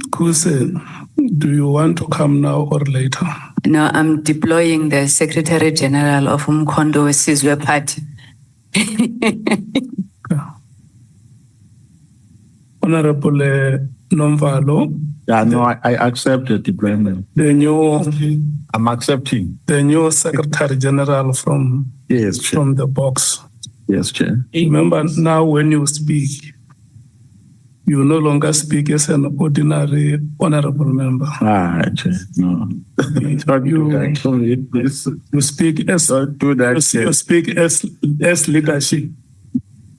Kuse, do you want to come now or later? No, I'm deploying the Secretary General of Mkhwanazi Party. Honorable Nomvalo. Yeah, no, I accept the deployment. I'm accepting. The new Secretary General from the box. Yes, Chair. Remember, now when you speak, you no longer speak as an ordinary honorable member. Chair, no. You speak as you speak as leadership.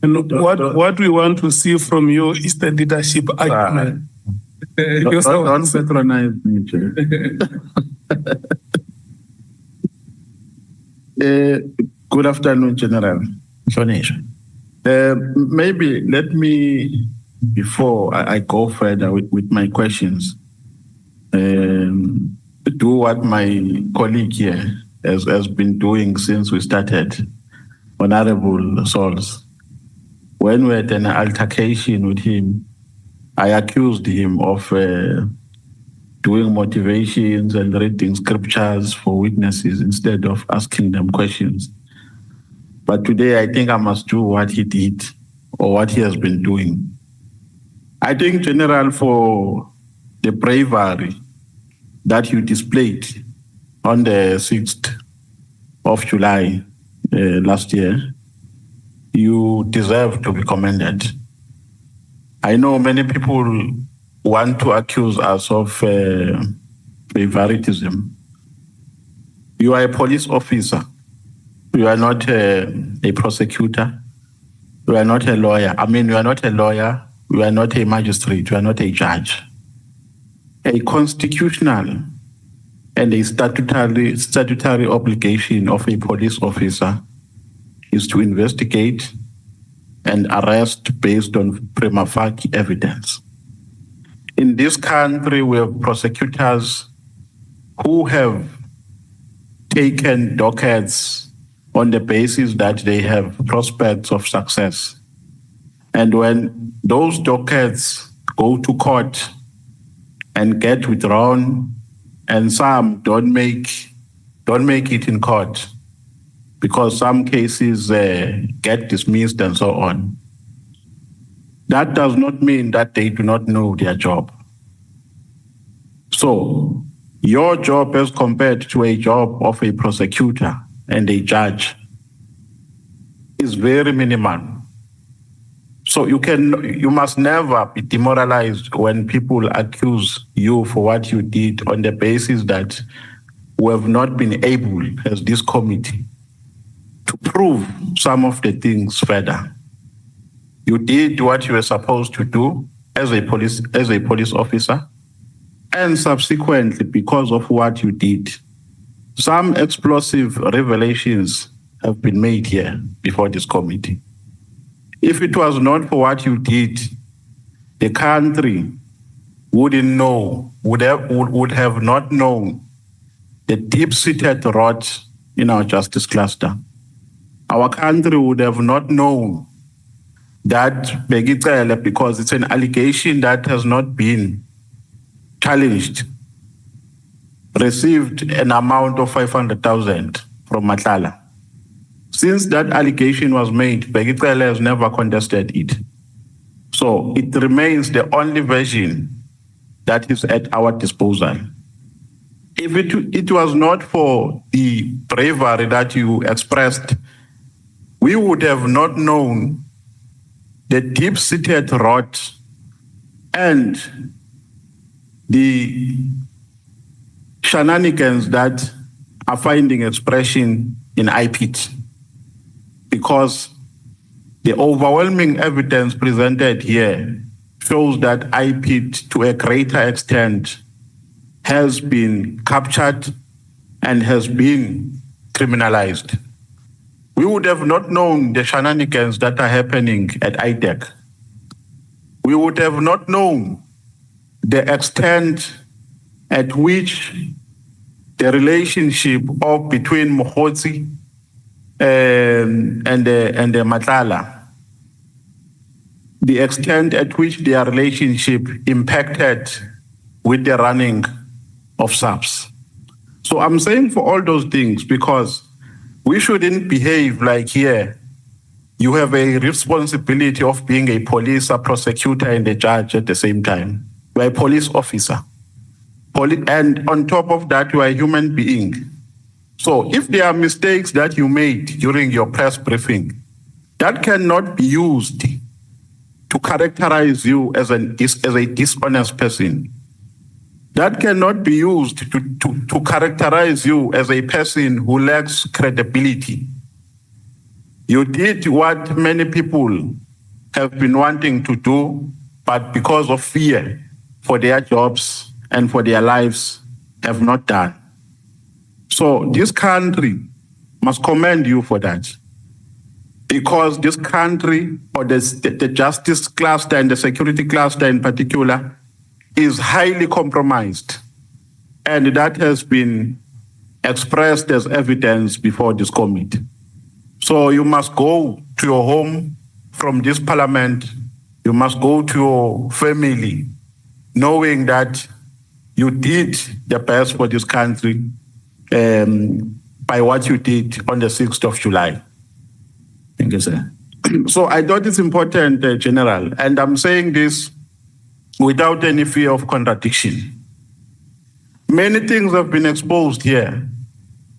And what we want to see from you is the leadership argument. Don't patronize me, Chair. Good afternoon, General. Maybe let me, before I go further with my questions, do what my colleague here has been doing since we started, Honorable Sols. When we had an altercation with him, I accused him of doing motivations and reading scriptures for witnesses instead of asking them questions. But today, I think I must do what he did or what he has been doing. I think, General, for the bravery that you displayed on the 6th of July last year, you deserve to be commended. I know many people want to accuse us of favoritism. You are a police officer. You are not a prosecutor. You are not a lawyer. I mean, you are not a lawyer. You are not a magistrate. You are not a judge. A constitutional and a statutory obligation of a police officer is to investigate and arrest based on prima facie evidence. In this country, we have prosecutors who have taken dockets on the basis that they have prospects of success. And when those dockets go to court and get withdrawn, and some don't make it in court because some cases get dismissed and so on, that does not mean that they do not know their job. So your job as compared to a job of a prosecutor and a judge is very minimal. So you must never be demoralized when people accuse you for what you did on the basis that we have not been able, as this committee, to prove some of the things further. You did what you were supposed to do as a police officer, and subsequently, because of what you did, some explosive revelations have been made here before this committee. If it was not for what you did, the country would have not known the deep-seated rot in our justice cluster. Our country would have not known that because it's an allegation that has not been challenged, received an amount of 500,000 from Matlala. Since that allegation was made, Begitele has never contested it. So it remains the only version that is at our disposal. If it was not for the bravery that you expressed, we would have not known the deep-seated rot and the shenanigans that are finding expression in IPIT, because the overwhelming evidence presented here shows that IPIT, to a greater extent, has been captured and has been criminalized. We would have not known the shenanigans that are happening at ADHOC. We would have not known the extent at which the relationship between Mkhwanazi and the Matlala, the extent at which their relationship impacted with the running of SAPS. So I'm saying for all those things, because we shouldn't behave like here you have a responsibility of being a police, a prosecutor, and a judge at the same time. You are a police officer. And on top of that, you are a human being. So if there are mistakes that you made during your press briefing, that cannot be used to characterize you as a dishonest person. That cannot be used to characterize you as a person who lacks credibility. You did what many people have been wanting to do, but because of fear for their jobs and for their lives, have not done. So this country must commend you for that. Because this country, or the justice cluster and the security cluster in particular, is highly compromised. And that has been expressed as evidence before this committee. So you must go to your home from this parliament. You must go to your family, knowing that you did the best for this country by what you did on the 6th of July. Thank you, sir. So I thought it's important, General, and I'm saying this without any fear of contradiction. Many things have been exposed here.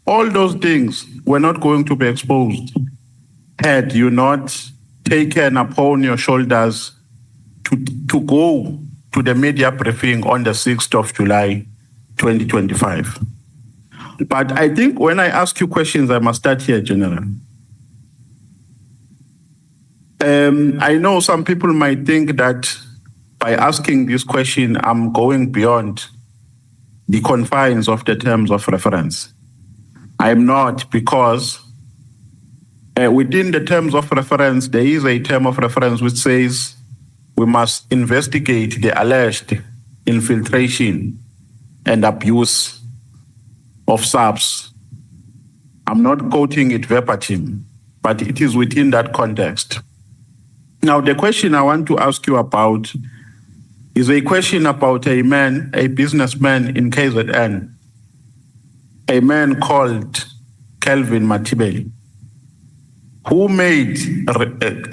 All those things were not going to be exposed had you not taken upon your shoulders to go to the media briefing on the 6th of July, 2025. But I think when I ask you questions, I must start here, General. I know some people might think that by asking this question, I'm going beyond the confines of the terms of reference. I'm not, because within the terms of reference, there is a term of reference which says we must investigate the alleged infiltration and abuse of SAPS. I'm not quoting it verbatim, but it is within that context. Now, the question I want to ask you about is a question about a man, a businessman in KZN, a man called Kelvin Matibeli, who made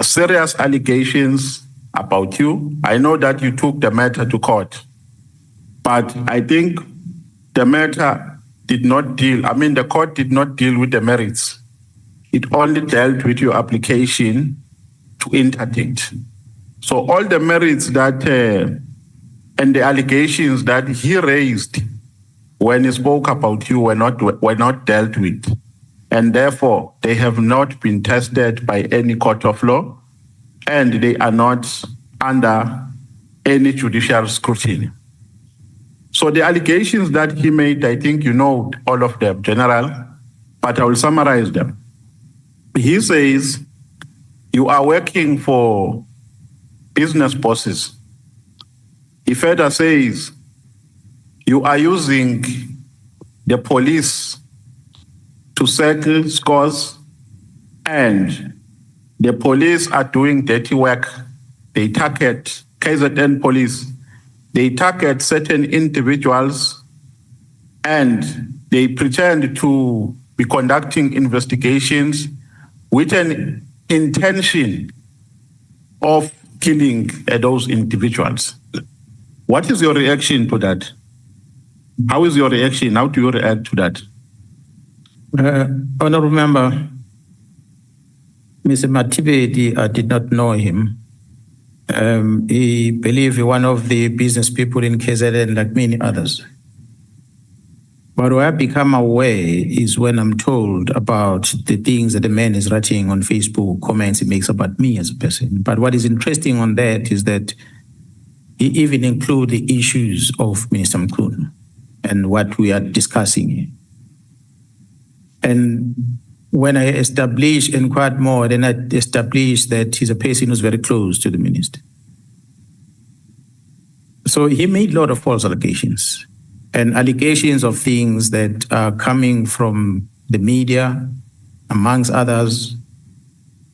serious allegations about you. I know that you took the matter to court, but I think the matter did not deal, the court did not deal with the merits. It only dealt with your application to interdict. So all the merits that and the allegations that he raised when he spoke about you were not dealt with. And therefore, they have not been tested by any court of law, and they are not under any judicial scrutiny. So the allegations that he made, I think you know all of them, General, but I will summarize them. He says, you are working for business bosses. He further says, you are using the police to settle scores, and the police are doing dirty work. They target KZN police. They target certain individuals, and they pretend to be conducting investigations with an intention of killing those individuals. What is your reaction to that? How is your reaction? How do you react to that? Honorable Member, Mr. Matibedi, I did not know him. He believed one of the business people in KZN like many others. But what I become aware is when I'm told about the things that the man is writing on Facebook, comments he makes about me as a person. But what is interesting on that is that he even includes the issues of Minister Mkhwanazi and what we are discussing here. And when I established, inquired more, then I established that he's a person who's very close to the minister. So he made a lot of false allegations, and allegations of things that are coming from the media, amongst others.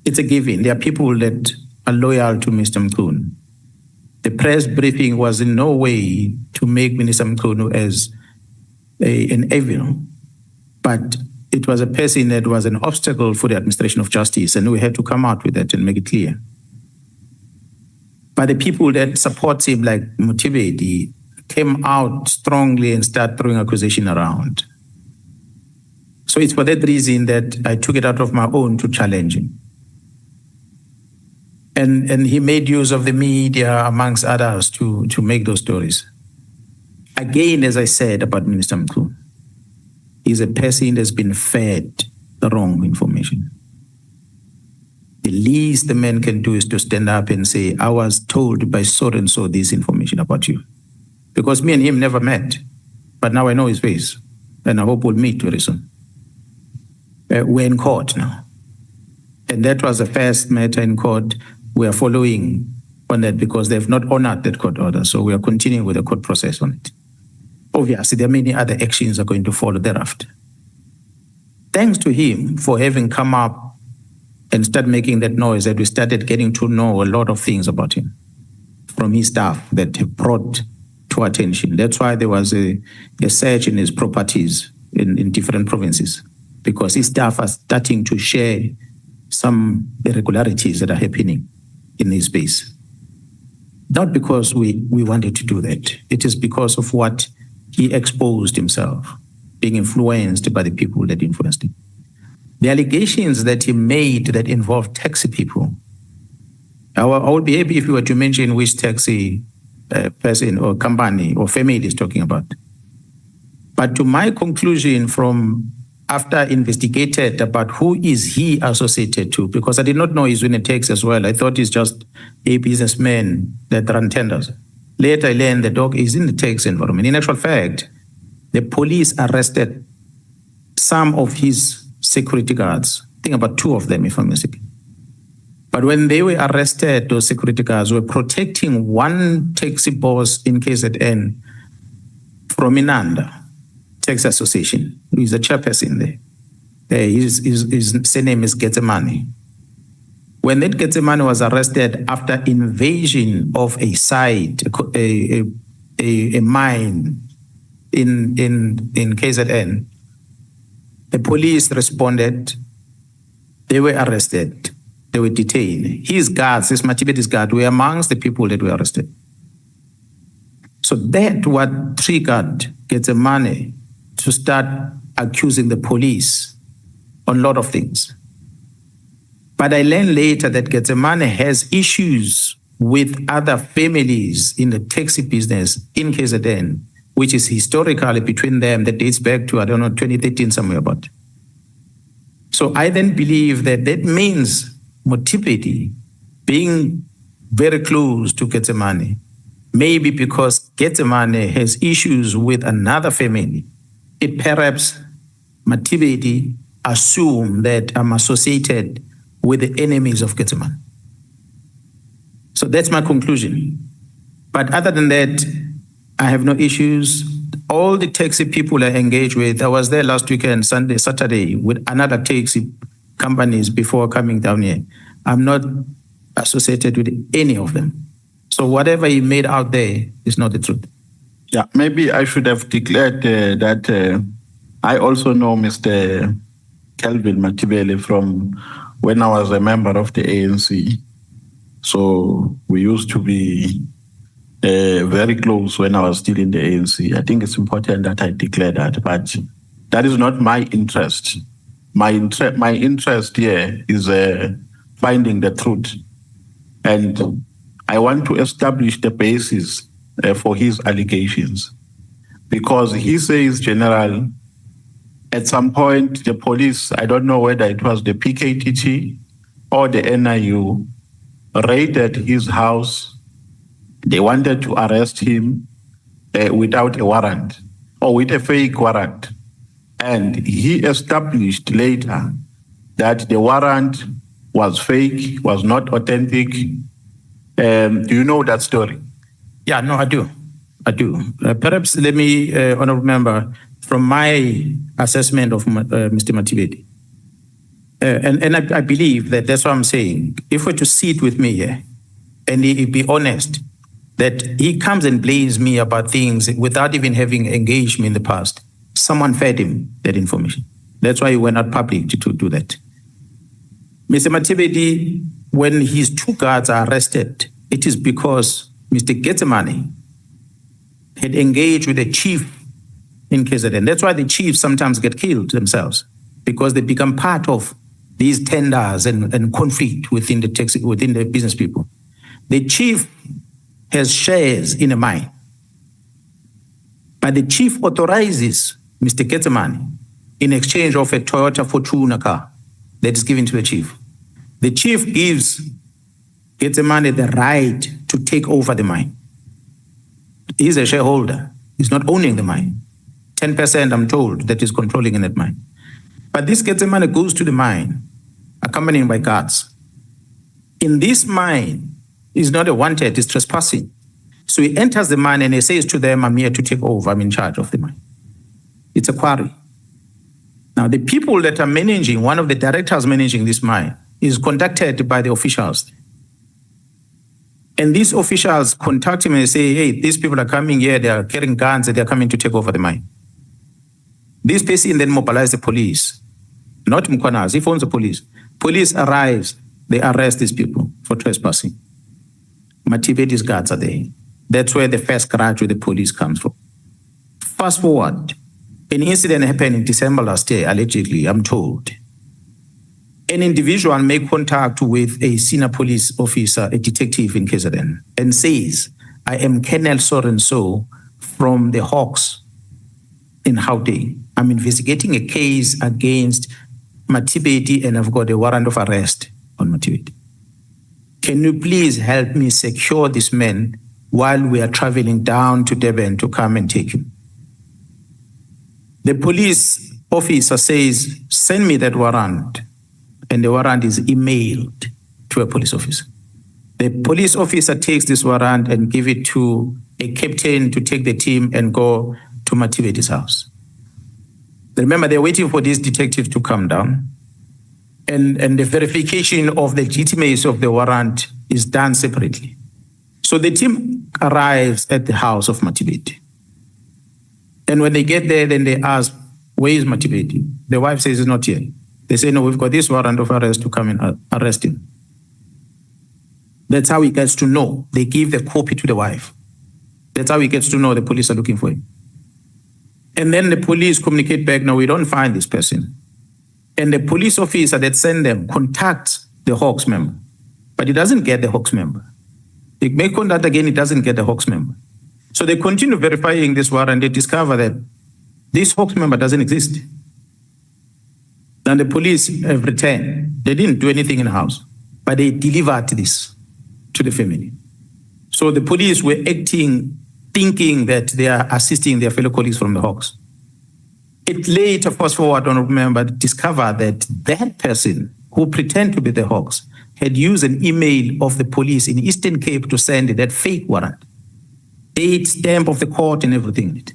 It's a given. There are people that are loyal to Mr. Mkhunu. The press briefing was in no way to make Minister Mkhunu as an evil, but it was a person that was an obstacle for the administration of justice, and we had to come out with that and make it clear. But the people that support him, like Mkhwanazi, came out strongly and started throwing accusation around. So it's for that reason that I took it out of my own to challenge him. And he made use of the media, amongst others, to make those stories. Again, as I said about Minister Mkhunu, he's a person that's been fed the wrong information. The least the man can do is to stand up and say, I was told by so and so this information about you. Because me and him never met, but now I know his face, and I hope we'll meet very soon. We're in court now. And that was the first matter in court. We are following on that because they've not honored that court order. So we are continuing with the court process on it. Obviously, there are many other actions that are going to follow thereafter. Thanks to him for having come up and start making that noise, that we started getting to know a lot of things about him from his staff that have brought to attention. That's why there was a search in his properties in different provinces, because his staff are starting to share some irregularities that are happening in his space. Not because we wanted to do that. It is because of what he exposed himself, being influenced by the people that influenced him. The allegations that he made that involved taxi people, I would be happy if you were to mention which taxi person or company or family is talking about. But to my conclusion from after investigated about who is he associated to, because I did not know he's in a tax as well. I thought he's just a businessman that run tenders. Later I learned the dog is in the tax environment. In actual fact, the police arrested some of his security guards. I think about 2 of them, if I'm mistaken. But when they were arrested, those security guards were protecting one taxi boss in KZN from Inanda Taxi Association, who is the chairperson there. His surname is Getsemani. When that Getsemani was arrested after invasion of a site, a mine in KZN, the police responded. They were arrested. They were detained. His guards, his Mkhwanazi's guards, were amongst the people that were arrested. So that what triggered Getsemani to start accusing the police on a lot of things. But I learned later that Getsemani has issues with other families in the taxi business in KZN, which is historically between them that dates back to, 2013, somewhere about. So I then believe that means Mkhwanazi being very close to Getsemani, maybe because Getsemani has issues with another family. It perhaps Mkhwanazi assume that I'm associated with the enemies of Getsemani. So that's my conclusion. But other than that, I have no issues. All the taxi people I engage with, I was there last weekend, Saturday, with another taxi companies before coming down here. I'm not associated with any of them. So whatever he made out there is not the truth. Yeah, maybe I should have declared that I also know Mr. Kelvin Matibele from when I was a member of the ANC. So we used to be very close when I was still in the ANC. I think it's important that I declare that, but that is not my interest. My interest here is finding the truth. And I want to establish the basis for his allegations. Because he says, General, at some point, the police, I don't know whether it was the PKTT or the NIU, raided his house. They wanted to arrest him without a warrant or with a fake warrant. And he established later that the warrant was fake, was not authentic. Do you know that story? Yeah, no, I do. Perhaps let me, honorable member, from my assessment of Mr. Mkhwanazi, And I believe that that's what I'm saying. If we're to sit with me here and he be honest, that he comes and blames me about things without even having engaged me in the past. Someone fed him that information. That's why he went out public to do that. Mr. Matibedi, when his 2 guards are arrested, it is because Mr. Getsemane had engaged with the chief in KZN. That's why the chiefs sometimes get killed themselves, because they become part of these tenders and conflict within the business people. The chief has shares in a mine, but the chief authorizes Mr. Getsemane in exchange of a Toyota Fortuner car that is given to the chief. The chief gives Getsemane the right to take over the mine. He's a shareholder. He's not owning the mine. 10%, I'm told, that is controlling in that mine. But this Getsemane goes to the mine, accompanied by guards. In this mine, he's not a wanted, he's trespassing. So he enters the mine and he says to them, I'm here to take over, I'm in charge of the mine. It's a quarry. Now, the people that are managing, one of the directors managing this mine, is contacted by the officials. And these officials contact him and say, hey, these people are coming here, they are carrying guns, and they are coming to take over the mine. This person then mobilizes the police. Not Mkhwanazi, he phones the police. Police arrives, they arrest these people for trespassing. Matibedi's guards are there. That's where the first grudge with the police comes from. Fast forward, an incident happened in December last year, allegedly, I'm told. An individual made contact with a senior police officer, a detective in KZN, and says, I am Colonel so-and-so from the ADHOC in Gauteng. I'm investigating a case against Matibedi and I've got a warrant of arrest on Matibedi. Can you please help me secure this man while we are traveling down to Durban to come and take him? The police officer says, send me that warrant. And the warrant is emailed to a police officer. The police officer takes this warrant and give it to a captain to take the team and go to Matibedi's house. Remember, they're waiting for this detective to come down. And the verification of the legitimacy of the warrant is done separately. So the team arrives at the house of Matibedi. And when they get there, then they ask, where is Matibedi? The wife says he's not here. They say, no, we've got this warrant of arrest to come and arrest him. That's how he gets to know. They give the copy to the wife. That's how he gets to know the police are looking for him. And then the police communicate back, no, we don't find this person. And the police officer that sent them contacts the ADHOC member, but he doesn't get the ADHOC member. They may contact again, he doesn't get the ADHOC member. So they continue verifying this warrant. They discover that this ADHOC member doesn't exist. And the police have returned. They didn't do anything in the house, but they delivered this to the family. So the police were acting, thinking that they are assisting their fellow colleagues from the ADHOC. It later, fast forward, I don't remember, discovered that that person who pretended to be the ADHOC had used an email of the police in Eastern Cape to send that fake warrant. Date, stamp of the court and everything in it.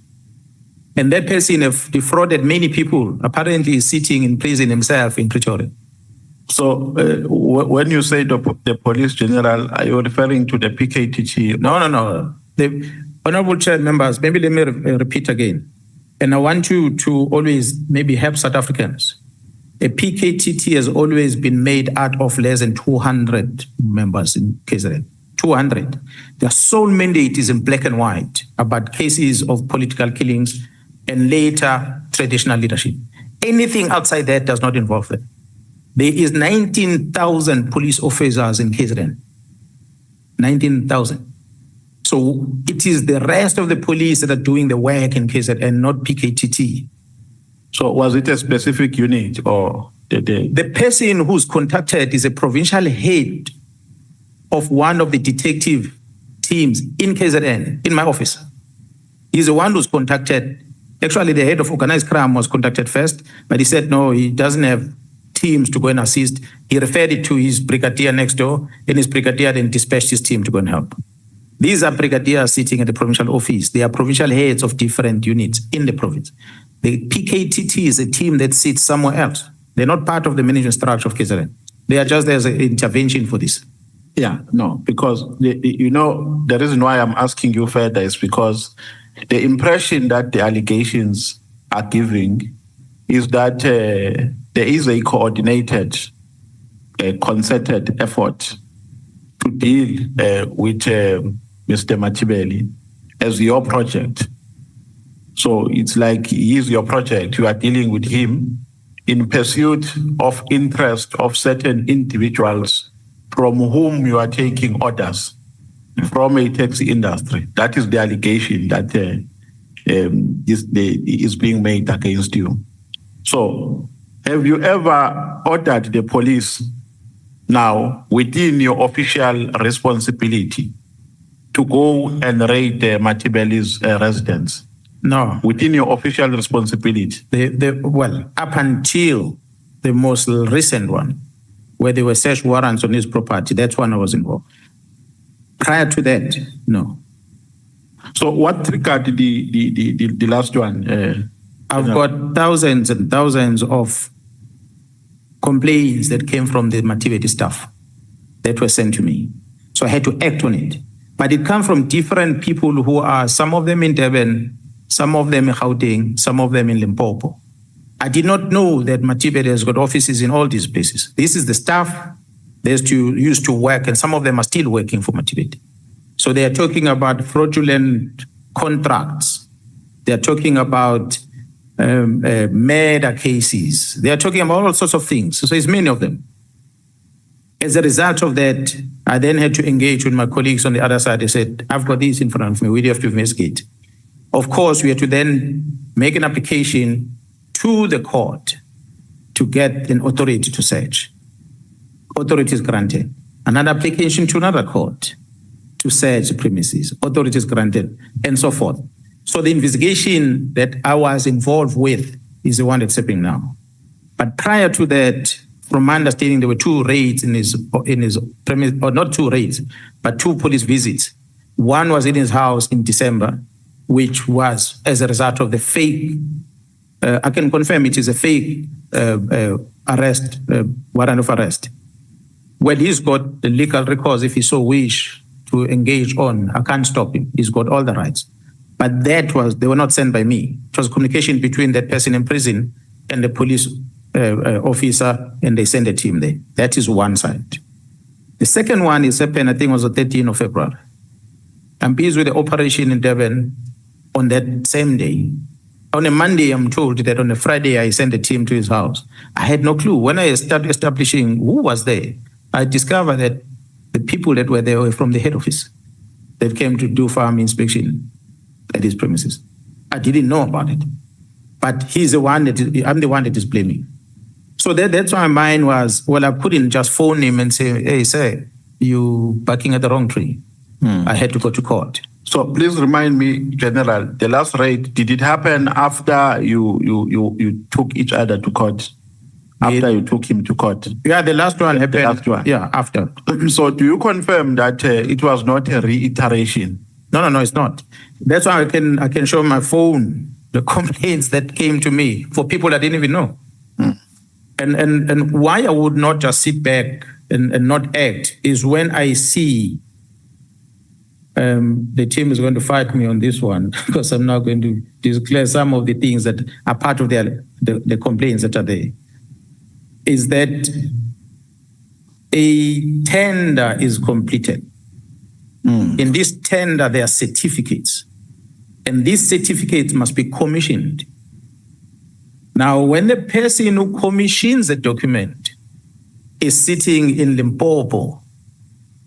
And that person have defrauded many people, apparently sitting in prison himself in Pretoria. So when you say the police general, are you referring to the PKTT? No. The honorable chair members, maybe let me repeat again. And I want you to always maybe help South Africans. A PKTT has always been made out of less than 200 members in KZN. 200. Their sole mandate is in black and white about cases of political killings and later traditional leadership. Anything outside that does not involve them. There is 19,000 police officers in KZN. 19,000. So it is the rest of the police that are doing the work in KZN and not PKTT. So was it a specific unit or the person who's contacted is a provincial head of one of the detective teams in KZN, in my office. He's the one who's contacted. Actually, the head of organized crime was contacted first, but he said, no, he doesn't have teams to go and assist. He referred it to his brigadier next door, and his brigadier then dispatched his team to go and help. These are brigadiers sitting at the provincial office. They are provincial heads of different units in the province. The PKTT is a team that sits somewhere else. They're not part of the management structure of KZN. They are just there as an intervention for this. Yeah, no, because the reason why I'm asking you further is because the impression that the allegations are giving is that there is a coordinated, concerted effort to deal with Mr. Matibeli as your project. So it's like he is your project. You are dealing with him in pursuit of interest of certain individuals from whom you are taking orders from a taxi industry. That is the allegation that is being made against you. So have you ever ordered the police now within your official responsibility to go and raid Matibeli's residence? No. Within your official responsibility? Well, up until the most recent one, where there were search warrants on his property, that's when I was involved. Prior to that, no. So what triggered the last one? I've got thousands and thousands of complaints that came from the Matibeli staff that were sent to me. So I had to act on it. But it comes from different people who are, some of them in Durban, some of them in Gauteng, some of them in Limpopo. I did not know that Matibeli has got offices in all these places. This is the staff that used to work, and some of them are still working for Matibeli. So they are talking about fraudulent contracts. They are talking about murder cases. They are talking about all sorts of things. So it's many of them. As a result of that, I then had to engage with my colleagues on the other side. They said, I've got this in front of me. We have to investigate. Of course, we had to then make an application to the court to get an authority to search. Authority is granted. Another application to another court to search the premises. Authority is granted, and so forth. So the investigation that I was involved with is the one that's happening now. But prior to that, from my understanding, there were two raids in his premise, or not two raids, but two police visits. One was in his house in December, which was as a result of the fake, I can confirm it is a fake arrest, warrant of arrest. Well, he's got the legal recourse if he so wish to engage on. I can't stop him. He's got all the rights. But they were not sent by me. It was communication between that person in prison and the police officer, and they sent a team there. That is one side. The second one is happened, I think it was the 13th of February. I'm busy with the operation in Durban on that same day. On a Monday, I'm told that on a Friday, I sent a team to his house. I had no clue. When I started establishing who was there, I discovered that the people that were there were from the head office that came to do farm inspection at his premises. I didn't know about it. But I'm the one that is blaming. So that's why mine was, well, I couldn't just phone him and say, hey, sir, you barking at the wrong tree. I had to go to court. So please remind me, General, the last raid, did it happen after you took each other to court? After you took him to court? Yeah, the last one happened. The last one. Yeah, after. So do you confirm that it was not a reiteration? No, it's not. That's why I can show my phone the complaints that came to me for people I didn't even know. And why I would not just sit back and not act is when I see the team is going to fight me on this one, because I'm now going to declare some of the things that are part of the complaints that are there. Is that a tender is completed. In this tender, there are certificates. And these certificates must be commissioned. Now, when the person who commissions the document is sitting in Limpopo,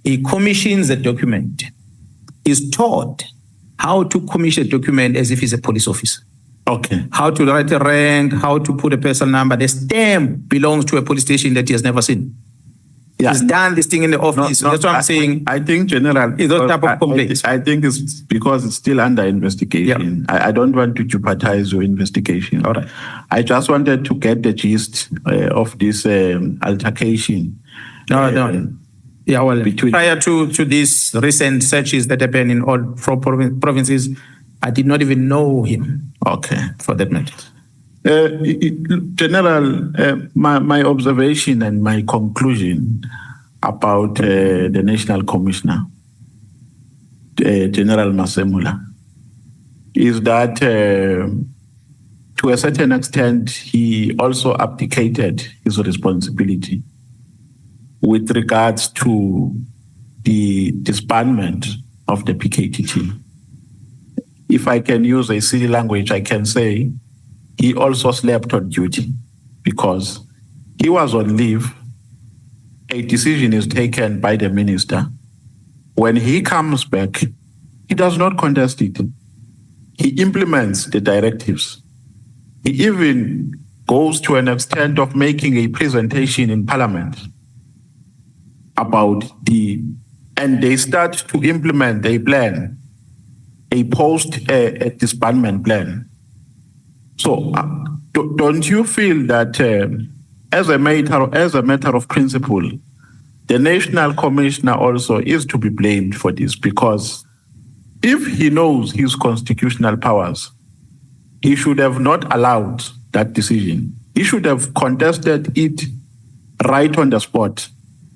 he commissions the document, is taught how to commission a document as if he's a police officer. Okay. How to write a rank, how to put a personal number. The stamp belongs to a police station that he has never seen. Yeah. He's done this thing in the office. That's what I'm saying. I think, General, It's those type of complaints. I think it's because it's still under investigation. Yeah. I don't want to jeopardize your investigation. All right. I just wanted to get the gist of this altercation. No. Yeah, well, prior to these recent searches that happened in all four provinces, I did not even know him. Okay. For that matter. General, my observation and my conclusion about the National Commissioner, General Masemula, is that to a certain extent, he also abdicated his responsibility with regards to the disbandment of the PKTT. If I can use a silly language, I can say he also slept on duty because he was on leave. A decision is taken by the minister. When he comes back, he does not contest it. He implements the directives. He even goes to an extent of making a presentation in Parliament about and they start to implement a plan, a post-disbandment plan. So don't you feel that as a matter of principle, the National Commissioner also is to be blamed for this? Because if he knows his constitutional powers, he should have not allowed that decision. He should have contested it right on the spot.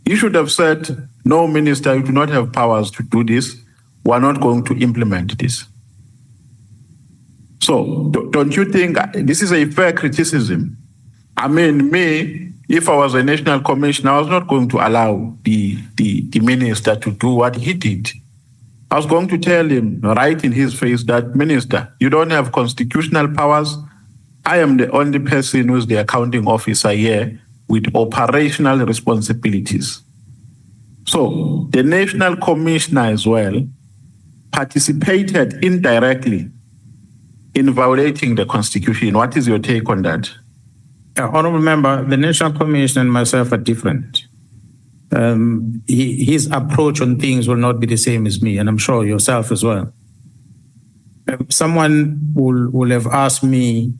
He should have said, no, Minister, you do not have powers to do this. We're not going to implement this. So don't you think this is a fair criticism? I mean, me, if I was a National Commissioner, I was not going to allow the minister to do what he did. I was going to tell him right in his face that, Minister, you don't have constitutional powers. I am the only person who is the accounting officer here with operational responsibilities. So the National Commissioner as well participated indirectly in violating the Constitution. What is your take on that? Honorable Member, the National Commission and myself are different. His approach on things will not be the same as me, and I'm sure yourself as well. Someone will have asked me,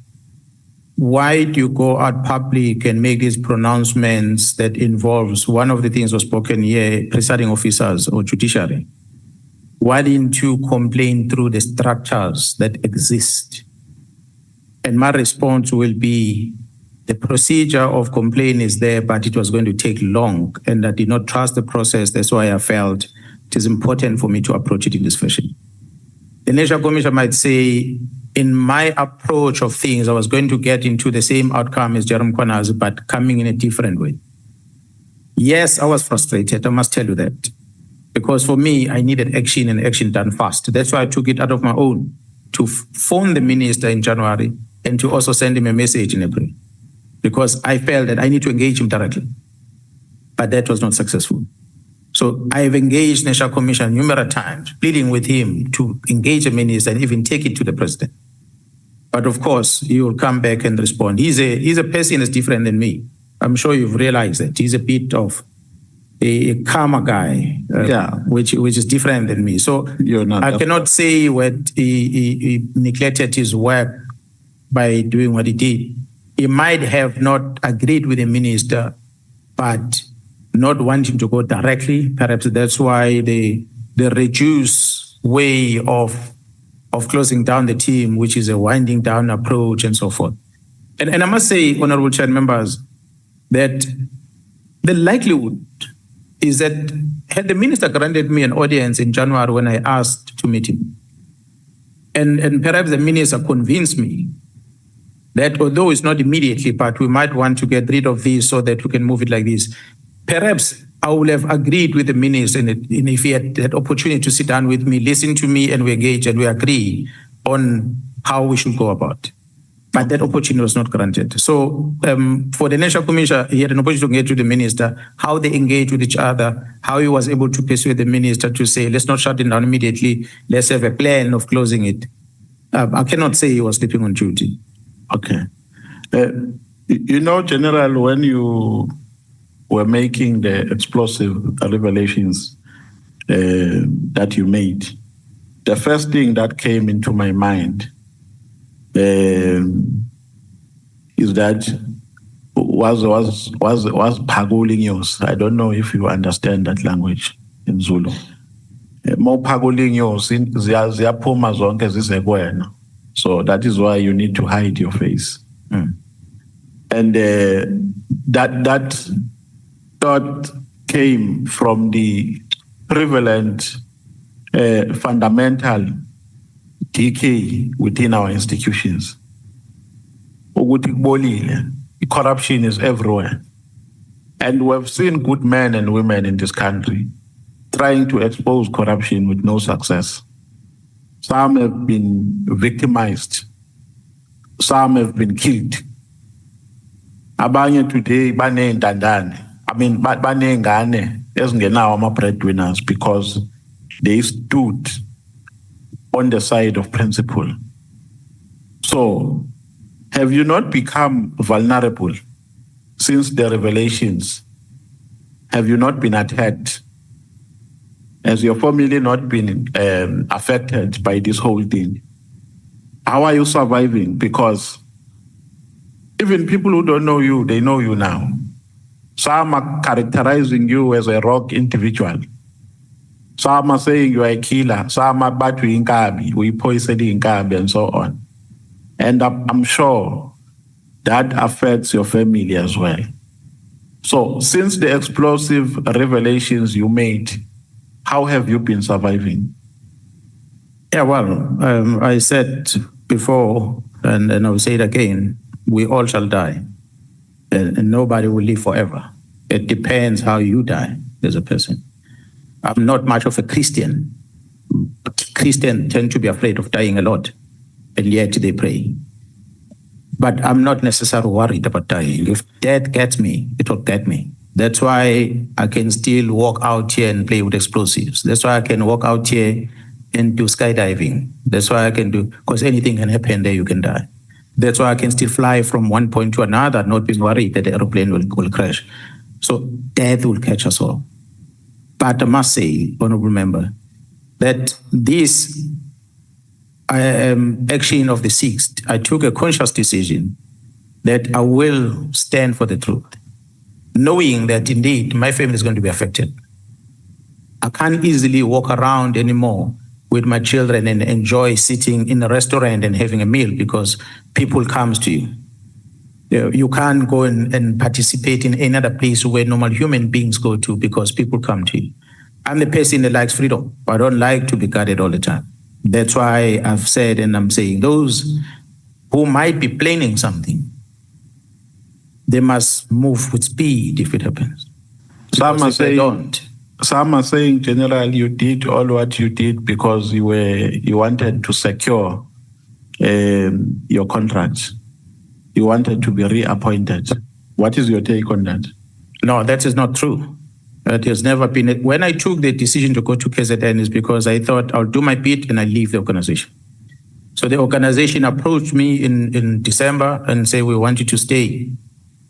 why do you go out public and make these pronouncements that involves one of the things was spoken here, presiding officers or judiciary? Why didn't you complain through the structures that exist? And my response will be, the procedure of complaint is there, but it was going to take long, and I did not trust the process. That's why I felt it is important for me to approach it in this fashion. The National Commission might say, in my approach of things, I was going to get into the same outcome as Jerome Mkhwanazi, but coming in a different way. Yes, I was frustrated, I must tell you that. Because for me, I needed action and action done fast. That's why I took it out of my own to phone the minister in January and to also send him a message in April. Because I felt that I need to engage him directly. But that was not successful. So I've engaged National Commission numerous times, pleading with him to engage the minister and even take it to the president. But of course, he will come back and respond. He's a person that's different than me. I'm sure you've realized that. He's a bit of a calmer guy, which is different than me. So I cannot say what he neglected his work by doing what he did. He might have not agreed with the minister, but not wanting to go directly. Perhaps that's why the reduced way of closing down the team, which is a winding down approach and so forth. And I must say, Honorable Chair members, that the likelihood is that had the minister granted me an audience in January when I asked to meet him, and perhaps the minister convinced me that although it's not immediately, but we might want to get rid of this so that we can move it like this, perhaps I would have agreed with the minister, and if he had that opportunity to sit down with me, listen to me, and we engage and we agree on how we should go about it. But that opportunity was not granted. So for the National Commission, he had an opportunity to engage with the minister, how they engage with each other, how he was able to persuade the minister to say, let's not shut it down immediately, let's have a plan of closing it. I cannot say he was sleeping on duty. Okay. General, when you were making the explosive revelations that you made, the first thing that came into my mind is that was phaguling news. I don't know if you understand that language in Zulu. More phaguling news, ziyaphuma zonke zize kuwena. So that is why you need to hide your face. And that thought came from the prevalent fundamental decay within our institutions. Corruption is everywhere. And we've seen good men and women in this country trying to expose corruption with no success. Some have been victimized. Some have been killed. Abanye today, bane ndandane. I mean, bane ngane ezingenawo ama-breadwinners because they stood on the side of principle. So, have you not become vulnerable since the revelations? Have you not been attacked? Has your family not been affected by this whole thing? How are you surviving? Because even people who don't know you, they know you now. Some are characterizing you as a rogue individual. Some are saying you are a killer. Some are battery inkabi, we poison inkabi, and so on. And I'm sure that affects your family as well. So since the explosive revelations you made, how have you been surviving? Yeah, well, I said before, and I will say it again, we all shall die, and nobody will live forever. It depends how you die as a person. I'm not much of a Christian. Christians tend to be afraid of dying a lot, and yet they pray. But I'm not necessarily worried about dying. If death gets me, it will get me. That's why I can still walk out here and play with explosives. That's why I can walk out here and do skydiving. That's why I can do, because anything can happen there, you can die. That's why I can still fly from one point to another, not being worried that the airplane will crash. So death will catch us all. But I must say, honorable member, that this action of the 6th, I took a conscious decision that I will stand for the truth, knowing that indeed my family is going to be affected. I can't easily walk around anymore with my children and enjoy sitting in a restaurant and having a meal because people come to you. You can't go and participate in any other place where normal human beings go to because people come to you. I'm the person that likes freedom, but I don't like to be guarded all the time. That's why I've said, and I'm saying, those who might be planning something, they must move with speed if it happens. Some are saying, General, you did all what you did because you wanted to secure your contracts. You wanted to be reappointed. What is your take on that? No, that is not true. It has never been. When I took the decision to go to KZN is because I thought I'll do my bit and I leave the organization. So the organization approached me in December and said, we want you to stay.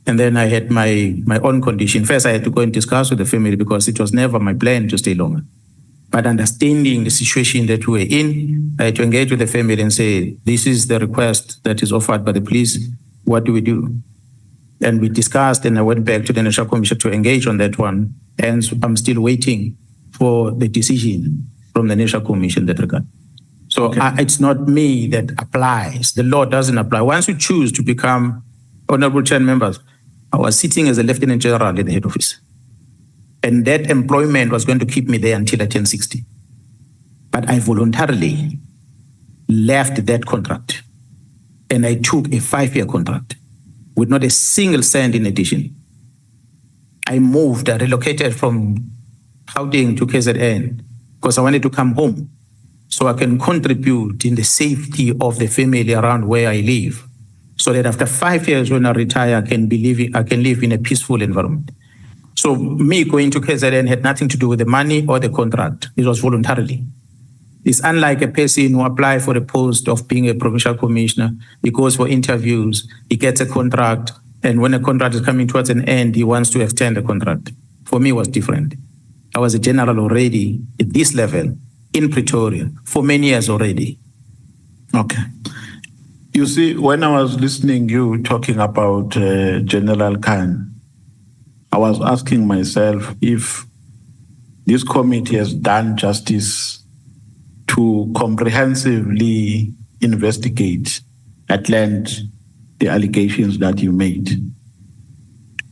And then I had my own condition. First, I had to go and discuss with the family because it was never my plan to stay longer. But understanding the situation that we were in, I had to engage with the family and say, this is the request that is offered by the police. What do we do? And we discussed, and I went back to the National Commission to engage on that one. And so I'm still waiting for the decision from the National Commission in that regard. So okay. It's not me that applies. The law doesn't apply. Once you choose to become honorable chair members, I was sitting as a lieutenant general in the head office. And that employment was going to keep me there until I turned 60. But I voluntarily left that contract. And I took a 5-year contract with not a single cent in addition. I moved, I relocated from Gauteng to KZN because I wanted to come home so I can contribute in the safety of the family around where I live. So that after 5 years when I retire, I can live in a peaceful environment. So me going to KZN had nothing to do with the money or the contract. It was voluntarily. It's unlike a person who applies for a post of being a provincial commissioner. He goes for interviews, he gets a contract, and when a contract is coming towards an end, he wants to extend the contract. For me, it was different. I was a general already at this level in Pretoria for many years already. Okay. You see, when I was listening you talking about General Khan, I was asking myself if this committee has done justice to comprehensively investigate at length the allegations that you made.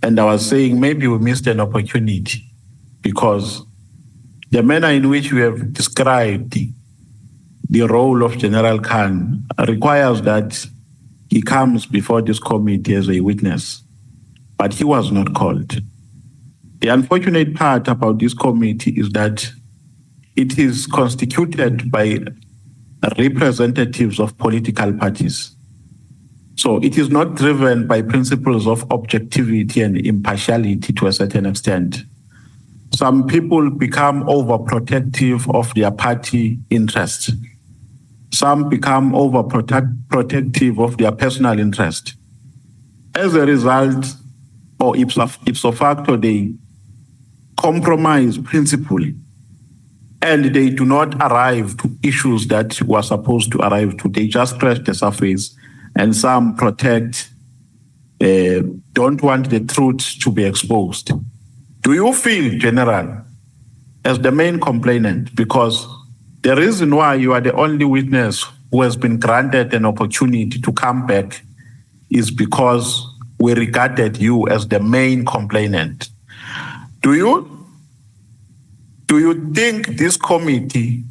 And I was saying maybe we missed an opportunity because the manner in which we have described the role of General Khan requires that he comes before this committee as a witness, but he was not called. The unfortunate part about this committee is that it is constituted by representatives of political parties. So it is not driven by principles of objectivity and impartiality to a certain extent. Some people become overprotective of their party interests. Some become overprotective of their personal interest. As a result, or ipso facto, they compromise principally, and they do not arrive to issues that were supposed to arrive to. They just scratch the surface, and some don't want the truth to be exposed. Do you feel, General, as the main complainant, because the reason why you are the only witness who has been granted an opportunity to come back is because we regarded you as the main complainant. Do you think this committee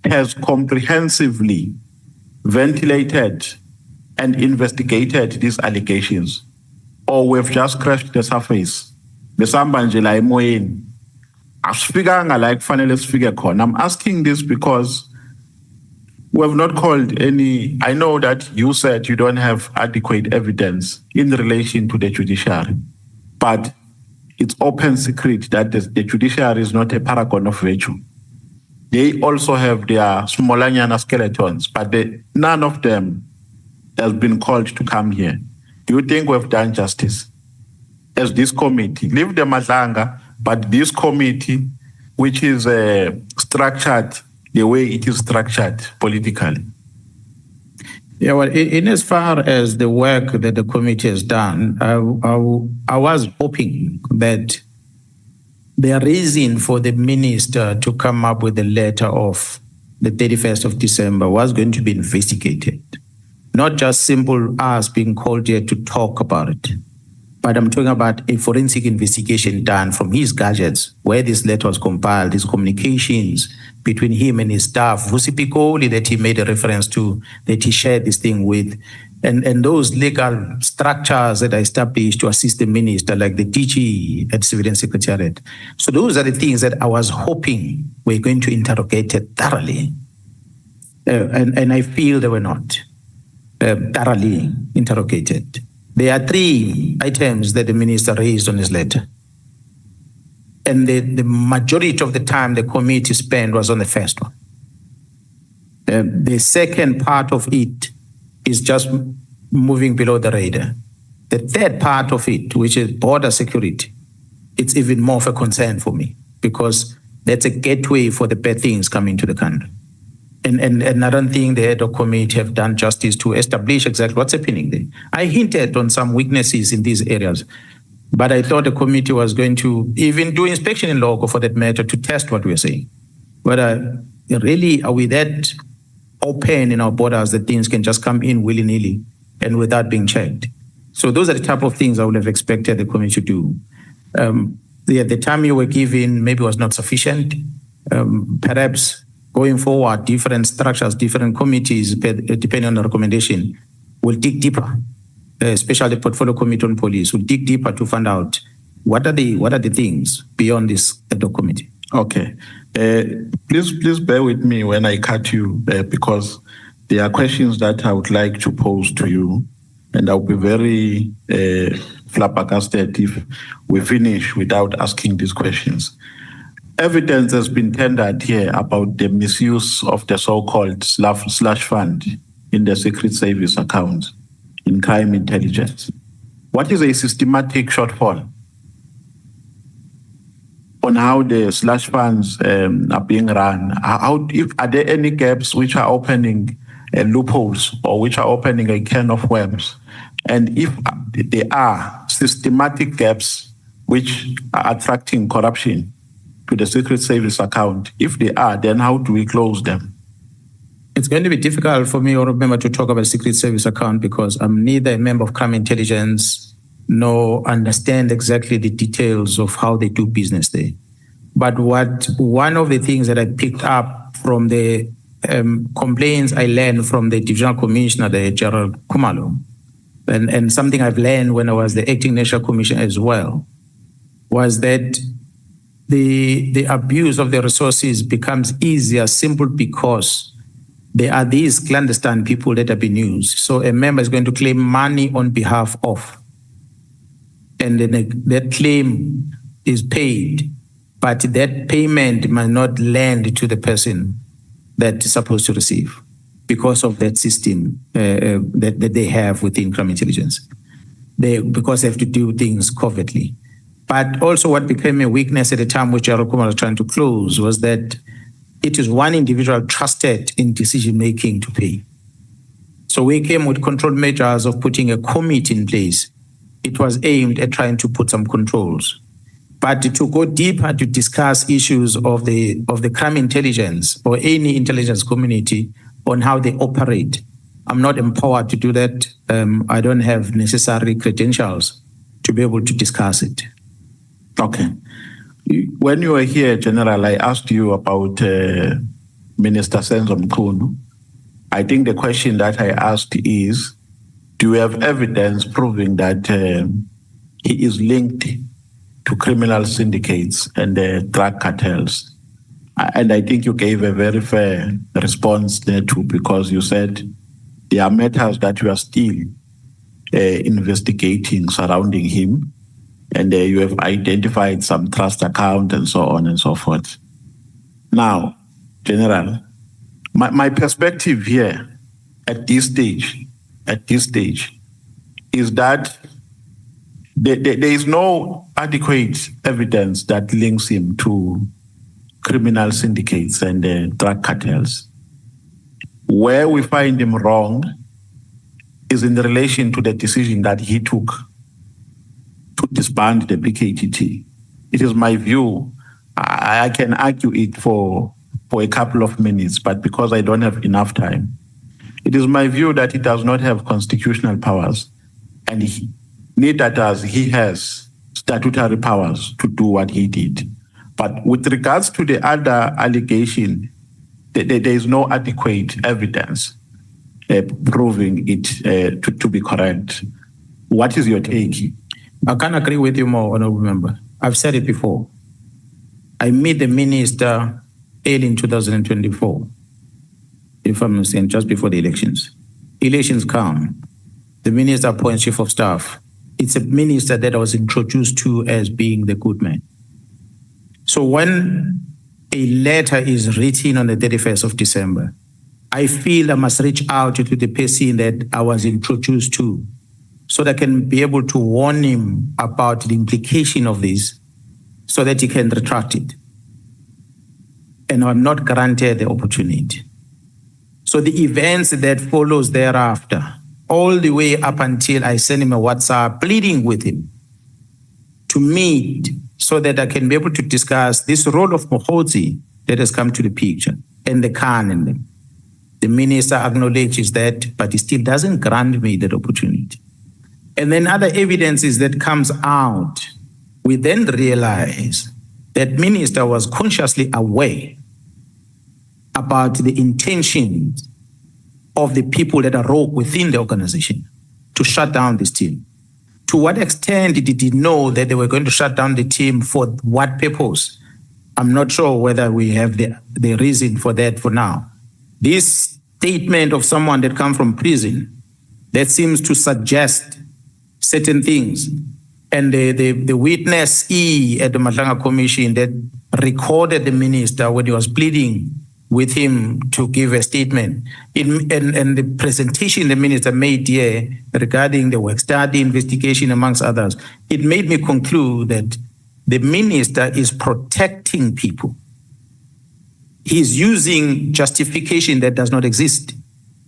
has comprehensively ventilated and investigated these allegations, or we've just scratched the surface? I'm asking this because we have not called any. I know that you said you don't have adequate evidence in relation to the judiciary, but it's open secret that the judiciary is not a paragon of virtue. They also have their smolanyana skeletons, but none of them has been called to come here. Do you think we've done justice as this committee? Leave the Mazanga, but this committee, which is structured the way it is structured politically. Yeah, well, in as far as the work that the committee has done, I was hoping that the reason for the minister to come up with the letter of the 31st of December was going to be investigated. Not just simple us being called here to talk about it, but I'm talking about a forensic investigation done from his gadgets, where this letter was compiled, his communications between him and his staff, Vusipikoli that he made a reference to, that he shared this thing with, and those legal structures that are established to assist the minister, like the DG at Civilian Secretariat. So those are the things that I was hoping we're going to interrogate it thoroughly. And I feel they were not thoroughly interrogated. There are 3 items that the minister raised on his letter. And the majority of the time the committee spent was on the first one. The second part of it is just moving below the radar. The third part of it, which is border security, it's even more of a concern for me because that's a gateway for the bad things coming to the country. And I don't think the ADHOC committee have done justice to establish exactly what's happening there. I hinted on some weaknesses in these areas, but I thought the committee was going to even do inspection in loco for that matter to test what we're saying. But really, are we that open in our borders that things can just come in willy-nilly and without being checked? So those are the type of things I would have expected the committee to do. The time you were given maybe was not sufficient. Perhaps going forward, different structures, different committees, depending on the recommendation, will dig deeper, especially the portfolio committee on police, will dig deeper to find out what are the things beyond this ADHOC committee. Okay. Please bear with me when I cut you because there are questions that I would like to pose to you, and I'll be very flabbergasted if we finish without asking these questions. Evidence has been tendered here about the misuse of the so-called slush fund in the Secret Service account in crime intelligence. What is a systematic shortfall on how the slush funds are being run? Are there any gaps which are opening loopholes or which are opening a can of worms? And if there are systematic gaps which are attracting corruption to the Secret Service account, if they are, then how do we close them? It's going to be difficult for me, or remember, to talk about Secret Service account because I'm neither a member of crime intelligence nor understand exactly the details of how they do business there. But one of the things that I picked up from the complaints I learned from the divisional commissioner, the Gerald Khumalo, and something I've learned when I was the acting national commissioner as well, was that the abuse of the resources becomes easier simply because there are these clandestine people that have been used. So a member is going to claim money on behalf of, and then that claim is paid, but that payment might not land to the person that is supposed to receive because of that system that they have within crime intelligence. Because they have to do things covertly. But also what became a weakness at the time which Gerald Khumalo was trying to close was that it is one individual trusted in decision-making to pay. So we came with control measures of putting a committee in place. It was aimed at trying to put some controls. But to go deeper to discuss issues of the crime intelligence or any intelligence community on how they operate, I'm not empowered to do that. I don't have necessary credentials to be able to discuss it. Okay. When you were here, General, I asked you about Minister Senzo Mkhunu. I think the question that I asked is, do you have evidence proving that he is linked to criminal syndicates and drug cartels? And I think you gave a very fair response there too, because you said there are matters that you are still investigating surrounding him, and you have identified some trust account and so on and so forth. Now, General, my perspective here at this stage is that there is no adequate evidence that links him to criminal syndicates and drug cartels. Where we find him wrong is in relation to the decision that he took to disband the PKTT. It is my view. I can argue it for a couple of minutes, but because I don't have enough time, it is my view that he does not have constitutional powers, and neither does he has statutory powers to do what he did. But with regards to the other allegation, there is no adequate evidence proving it to be correct. What is your take? I can't agree with you more, Honorable Member. I've said it before. I met the minister early in 2024, if I'm not mistaken, just before the elections. Elections come. The minister appoints chief of staff. It's a minister that I was introduced to as being the good man. So when a letter is written on the 31st of December, I feel I must reach out to the person that I was introduced to so that I can be able to warn him about the implication of this so that he can retract it. And I'm not granted the opportunity. So the events that follows thereafter, all the way up until I send him a WhatsApp pleading with him to meet so that I can be able to discuss this role of Mkhwanazi that has come to the picture and the Khan in them. The minister acknowledges that, but he still doesn't grant me that opportunity. And then other evidences that comes out, we then realize that minister was consciously aware about the intentions of the people that are rogue within the organization to shut down this team. To what extent did he know that they were going to shut down the team? For what purpose? I'm not sure whether we have the reason for that for now. This statement of someone that comes from prison that seems to suggest certain things, and the witness E at the Matlanga Commission that recorded the minister when he was pleading with him to give a statement, and the presentation the minister made here regarding the work study investigation, amongst others, it made me conclude that the minister is protecting people. He's using justification that does not exist.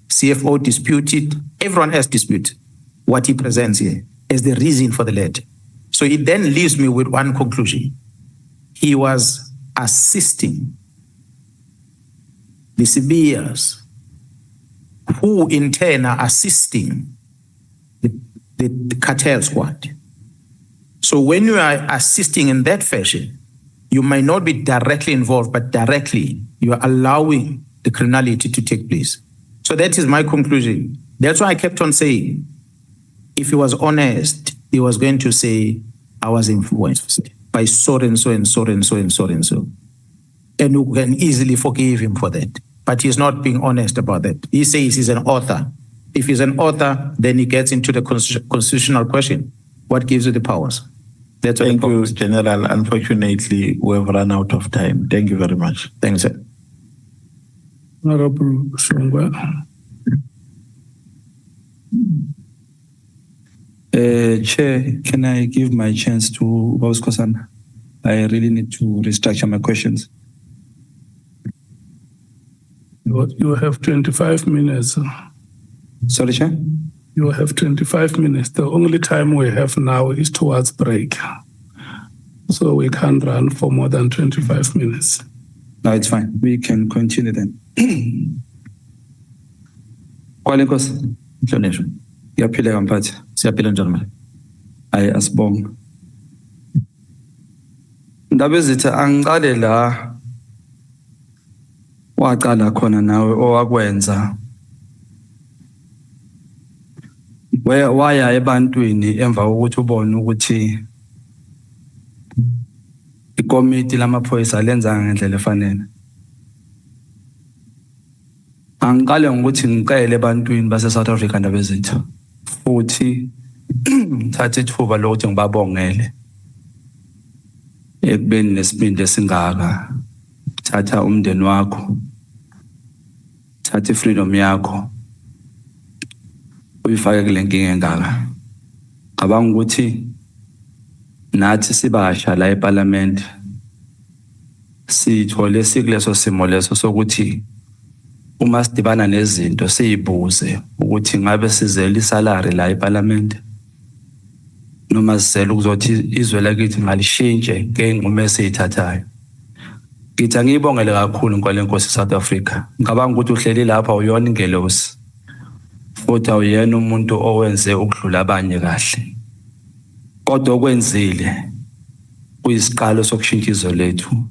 CFO disputed, everyone else disputed what he presents here as the reason for the letter. So it then leaves me with one conclusion. He was assisting the CBS who in turn are assisting the cartel squad. So when you are assisting in that fashion, you might not be directly involved, but directly you are allowing the criminality to take place. So that is my conclusion. That's why I kept on saying, if he was honest, he was going to say, I was influenced by so and so and so and so and so and so. And you can easily forgive him for that. But he's not being honest about that. He says he's an author. If he's an author, then he gets into the constitutional question. What gives you the powers? That's what. Thank you, General. Unfortunately, we have run out of time. Thank you very much. Thanks, sir. Honorable Shongwa. Chair, can I give my chance to Boss Kosan? I really need to restructure my questions. You have 25 minutes. Sorry, Chair? You have 25 minutes. The only time we have now is towards break. So we can't run for more than 25 minutes. No, it's fine. We can continue then. Kwalikos, Inhlonishwa. yaphila mphathi. Siyaphila njani manje? Hayi asibonga. Ndaba ezithi angiqale la waqala khona nawe owakwenza. Waya ebantwini emva kokuthi ubone ukuthi ikomiti lamaphoyisa lenza ngendlela efanele. Angiqale ngokuthi ngicele ebantwini base South Africa ndaba ezinto futhi thatha ithuba lokuthi ngibabongele ekubeni nesibindi esingaka. Thatha umndeni wakho, thatha ifreedom yakho uyifake kule nkinga engaka. Cabanga ukuthi nathi sibasha la eParliament sithole sikuleso simo leso sokuthi uma sidibana nezinto siyibuze ukuthi ngabe sizela isalary la eParliament noma sizela ukuzothi izwe lakithi ngalishintshe ngengqumo esiyithathayo. Ngithi ngiyibongele kakhulu kwalenkosi South Africa. Ngicabanga ukuthi uhleli lapha uyona ingelosi futhi awuyena umuntu owenze ukudlula abanye kahle. Kodwa okwenzile kuyisiqalo sokushintsha izwe lethu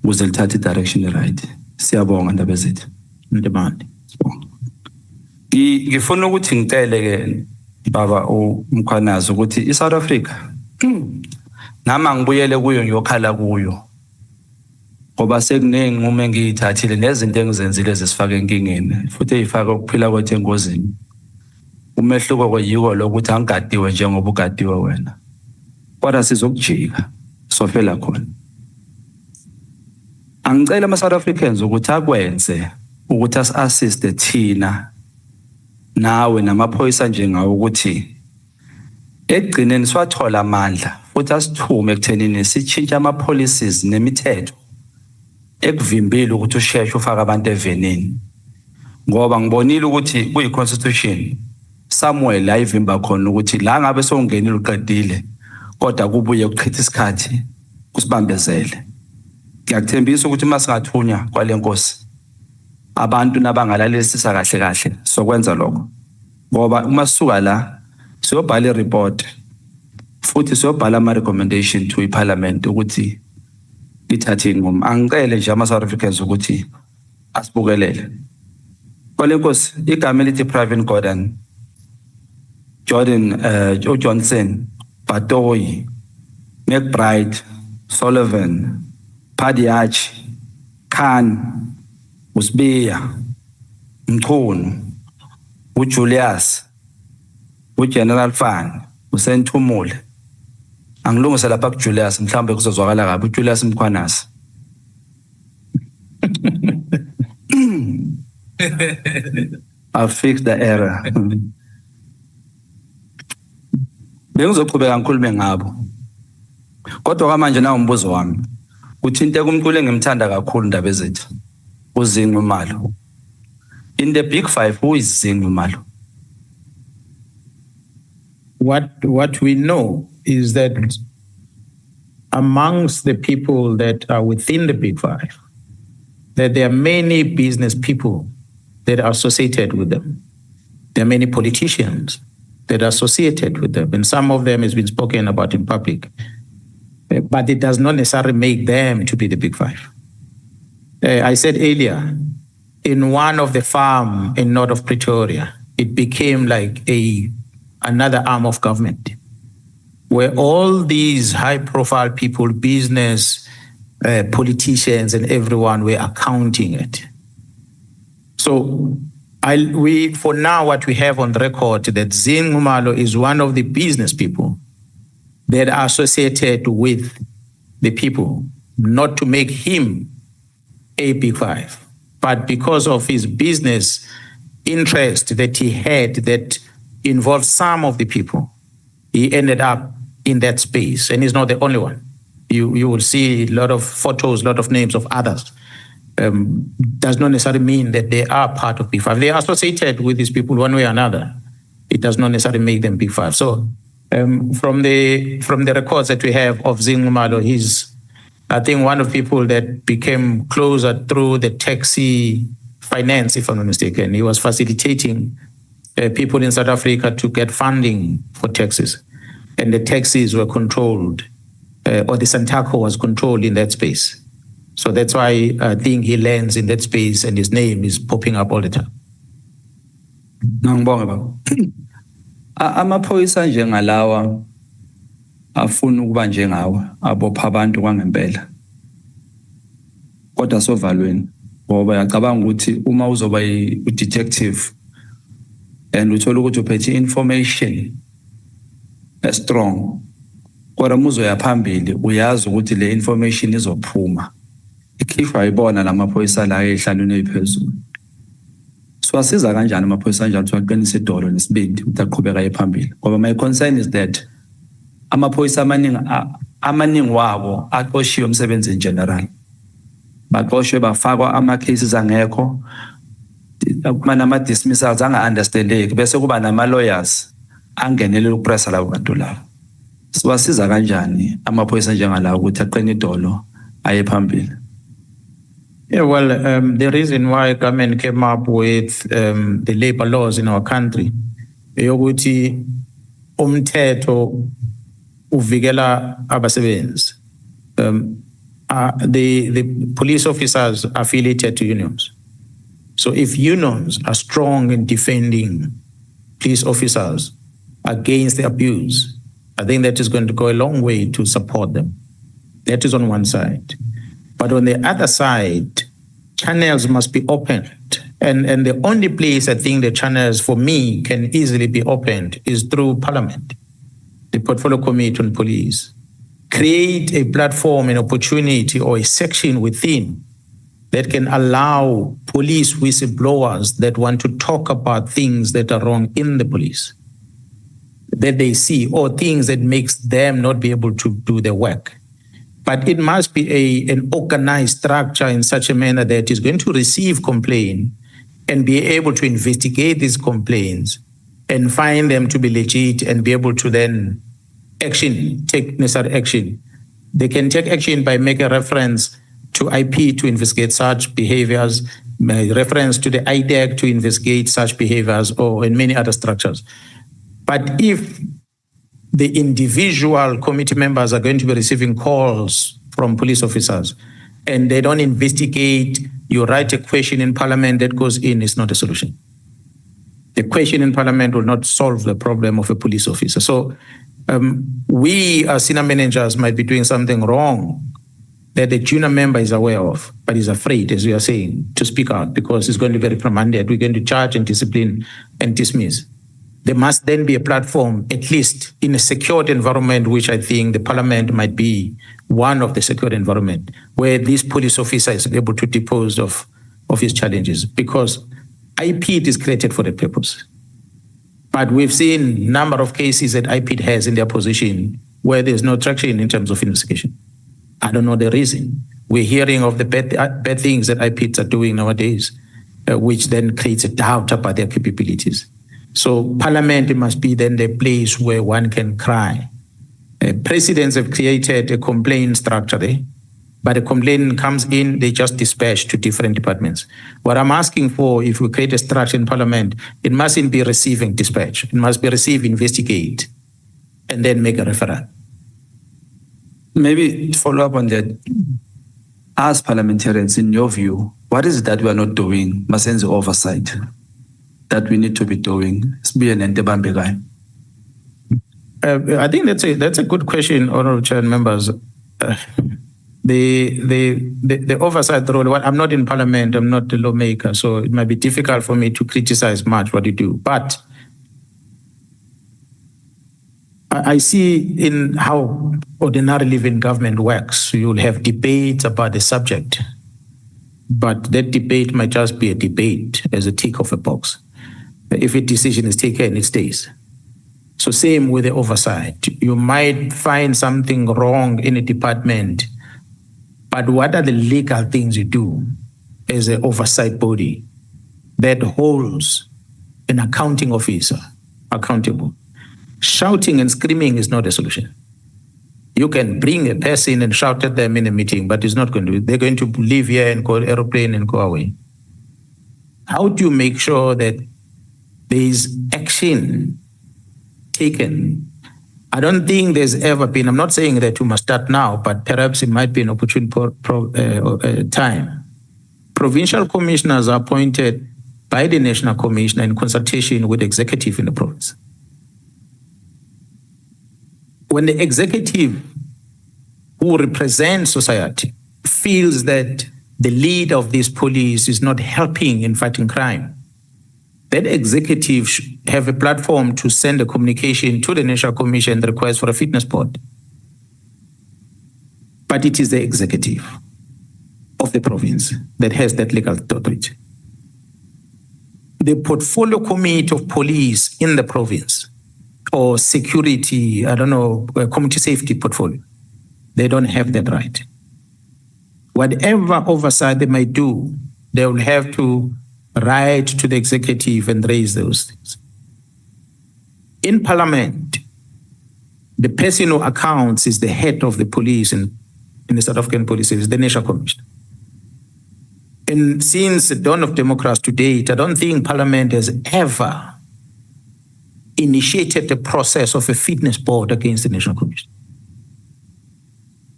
ukuze lithathe i-direction right. Siyabonga ndaba zethu. Ndibandi. Ngifuna ukuthi ngicele ke baba uMkhwanazi ukuthi iSouth Africa nama ngibuyele kuyo ngiyokhala kuyo. Ngoba sekunenginqumo engiyithathile nezinto engizenzile zisifaka enkingeni futhi eyifaka ukuphila kwethu engozini. Umehluko kweyiko lokuthi angigadiwe njengoba ugadiwe wena. Kodwa sizokujika sofela khona. Angicela ama-South Africans ukuthi akwenze ukuthi as-assiste thina nawe namaphoyisa njengawo ukuthi ekugcineni siwathola amandla futhi asithume ekuthenini sitshintshe ama-policies nemithetho ekuvimbile ukuthi usheshe ufake abantu evenini. Ngoba ngibonile ukuthi kuyi-constitution somewhere la ivimba khona ukuthi la ngabe sowungenile uqedile kodwa kubuye ukuchitha isikhathi kusibambezele. Ngiyakuthembisa ukuthi uma singathunya kwale nkosi abantu nabangalalelisisa kahle kahle sokwenza lokho. Ngoba uma sisuka la siyobhala i-report futhi siyobhala ama-recommendation to iParliament ukuthi lithathe inqumo. Angicele nje ama-South Africans ukuthi asibukelele. Kwale nkosi igama elithi Pravin Gordhan, Johnson, Batoyi, McBride, Sullivan, Padiach, Khan, Usbiya, Mkhunu, uJulius, uGeneral Fan, uSenthumule. Angilungise lapha kuJulius mhlambe kuzozwakala kabi uJulius Mkhwanazi. I'll fix the error. Bengizoqhubeka ngikhulume ngabo. Kodwa manje na umbuzo wami. Uthinte kumculi engimthanda kakhulu ndaba ezethu. Uzingwe Malo. In the big five, who is Zingwe Malo? What we know is that amongst the people that are within the big five, that there are many business people that are associated with them. There are many politicians that are associated with them, and some of them has been spoken about in public. But it does not necessarily make them to be the big five. I said earlier, in one of the farm in north of Pretoria, it became like another arm of government, where all these high-profile people, business, politicians, and everyone were accounting it. So for now, what we have on record that Nomvalo is one of the business people that are associated with the people, not to make him a big five, but because of his business interest that he had that involved some of the people, he ended up in that space, and he's not the only one. You will see a lot of photos, a lot of names of others. Does not necessarily mean that they are part of Big Five. They are associated with these people one way or another. It does not necessarily make them Big Five. So from the records that we have of Nomvalo, he's, I think, one of the people that became closer through the taxi finance, if I'm not mistaken. He was facilitating people in South Africa to get funding for taxis. And the taxis were controlled, or the Santaco was controlled in that space. So that's why I think he lands in that space and his name is popping up all the time. Ngibonge baba. Amaphoyisa njengalawa afuna ukuba njengawe, abopha abantu kwangempela. Kodwa sovalweni ngoba yacabanga ukuthi uma uzoba u-detective and uthola ukuthi uphethe information strong, kodwa uzoya phambili uyazi ukuthi le information izophuma. Ikhishwa ayibona lamaphoyisa la ehlalweni ephezulu. Siwasiza kanjani amaphoyisa njalo ukuthi aqinise idolo nesibindi ukuthi aqhubeka ephambili? Ngoba my concern is that amaphoyisa amaningi wabo aqoshiwe umsebenzi in general. Baqoshwe bafakwa ama-cases angekho, kuma nama-dismissals anga-understandeki, bese kuba nama-lawyers angenelele ukupressa labo bantu labo. Siwasiza kanjani amaphoyisa njengalawo ukuthi aqine idolo aye phambili? Yeah, well, the reason why government came up with the labor laws in our country, yokuthi umthetho uvikela abasebenzi. The police officers are affiliated to unions. So if unions are strong in defending police officers against the abuse, I think that is going to go a long way to support them. That is on one side. But on the other side, channels must be opened. And the only place I think the channels for me can easily be opened is through Parliament, the Portfolio Committee on Police. Create a platform, an opportunity, or a section within that can allow police whistleblowers that want to talk about things that are wrong in the police, that they see, or things that makes them not be able to do their work. But it must be an organized structure in such a manner that is going to receive complaint and be able to investigate these complaints and find them to be legit and be able to then take necessary action. They can take action by making a reference to IP to investigate such behaviors, reference to the ADHOC to investigate such behaviors, or in many other structures. But if the individual committee members are going to be receiving calls from police officers and they don't investigate, you write a question in Parliament that goes in, it's not a solution. The question in Parliament will not solve the problem of a police officer. So we as senior managers might be doing something wrong that the junior member is aware of, but is afraid, as we are saying, to speak out because he's going to be reprimanded. We're going to charge and discipline and dismiss. There must then be a platform, at least in a secured environment, which I think the Parliament might be one of the secured environment, where this police officer is able to depose of his challenges, because IP is created for the purpose. But we've seen a number of cases that IP has in their position where there's no traction in terms of investigation. I don't know the reason. We're hearing of the bad things that IPs are doing nowadays, which then creates a doubt about their capabilities. So Parliament must be then the place where one can cry. Presidents have created a complaint structure there. But a complaint comes in, they just dispatch to different departments. What I'm asking for, if we create a structure in Parliament, it mustn't be receiving dispatch. It must be receive, investigate, and then make a referral. Maybe to follow up on that, as parliamentarians, in your view, what is it that we are not doing, Masenzi oversight, that we need to be doing? I think that's a good question, Honourable Chair and members. The oversight role. Well, I'm not in Parliament. I'm not the lawmaker, so it might be difficult for me to criticize much what you do. But I see in how ordinary living government works. You'll have debates about the subject, but that debate might just be a debate as a tick of a box. If a decision is taken, it stays. So same with the oversight. You might find something wrong in a department, but what are the legal things you do as an oversight body that holds an accounting officer accountable? Shouting and screaming is not a solution. You can bring a person and shout at them in a meeting, but it's not going to. They're going to leave here and go aeroplane and go away. How do you make sure that there is action taken? I don't think there's ever been, I'm not saying that you must start now, but perhaps it might be an opportune time. Provincial commissioners are appointed by the National Commissioner in consultation with the executive in the province. When the executive, who represents society, feels that the lead of this police is not helping in fighting crime, that executive should have a platform to send a communication to the National Commission and request for a fitness board. But it is the executive of the province that has that legal authority. The portfolio committee of police in the province, or security, community safety portfolio, they don't have that right. Whatever oversight they might do, they will have to write to the executive and raise those things. In Parliament, the person who accounts is the head of the police in the South African Police Service, the National Commissioner. And since the dawn of democracy to date, I don't think Parliament has ever initiated the process of a fitness board against the National Commissioner.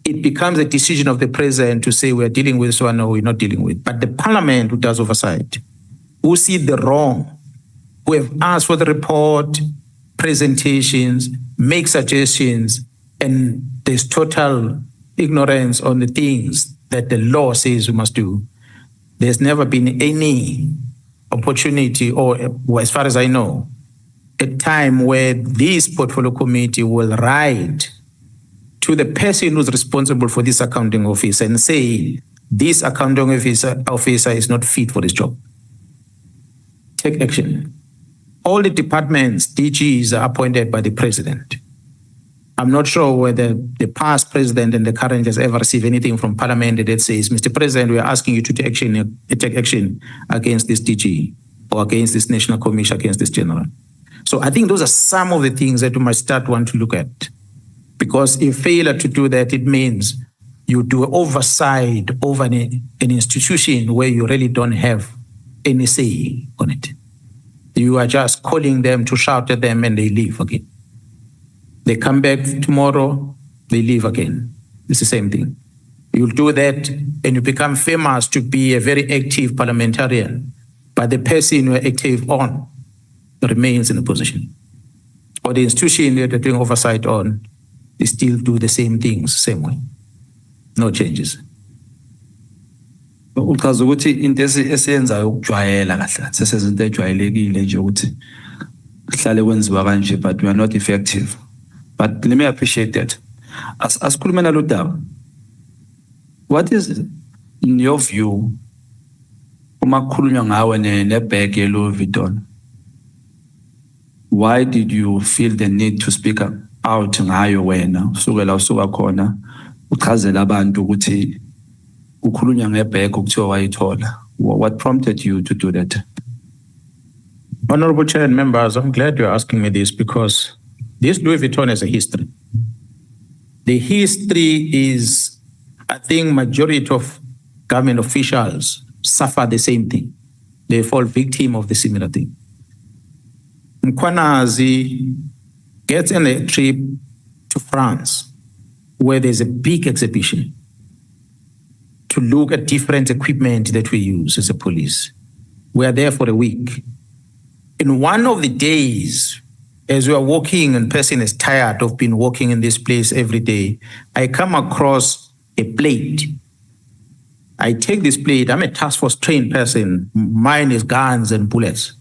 It becomes a decision of the president to say we're dealing with this one or we're not dealing with. But the Parliament, who does oversight, who see the wrong, who have asked for the report, presentations, make suggestions, and there's total ignorance on the things that the law says we must do. There's never been any opportunity, or as far as I know, a time where this portfolio committee will write to the person who's responsible for this accounting office and say, this accounting officer is not fit for this job. Take action. All the departments, DGs, are appointed by the president. I'm not sure whether the past president and the current has ever received anything from Parliament that says, Mr. President, we are asking you to take action against this DG or against this National Commission, against this general. So I think those are some of the things that we might start want to look at. Because if failure to do that, it means you do oversight over an institution where you really don't have any say on it. You are just calling them to shout at them and they leave again. They come back tomorrow, they leave again. It's the same thing. You'll do that and you become famous to be a very active parliamentarian, but the person you are active on remains in the position. Or the institution that you're doing oversight on, they still do the same things, same way. No changes. Uchaza ukuthi into esiyenzayo ukujwayela kahle sesezinto ejwayelekile nje ukuthi kuhlale kwenziwa kanje, but we are not effective. But let me appreciate that. Asikhuluma nalo daba. What is, in your view, uma kukhulunywa ngawe nebag ye-Louis Vuitton, why did you feel the need to speak out ngayo wena usukela usuka khona uchazela abantu ukuthi ukhulunywa ngebag ukuthiwa wayithola? What prompted you to do that? Honorable Chair and members, I'm glad you're asking me this because this Louis Vuitton has a history. The history is I think majority of government officials suffer the same thing. They fall victim of the similar thing. Mkhwanazi gets on a trip to France where there's a big exhibition to look at different equipment that we use as a police. We are there for a week. In one of the days, as we are walking and person is tired of being walking in this place every day, I come across a plate. I take this plate, I'm a task force trained person. Mine is guns and bullets.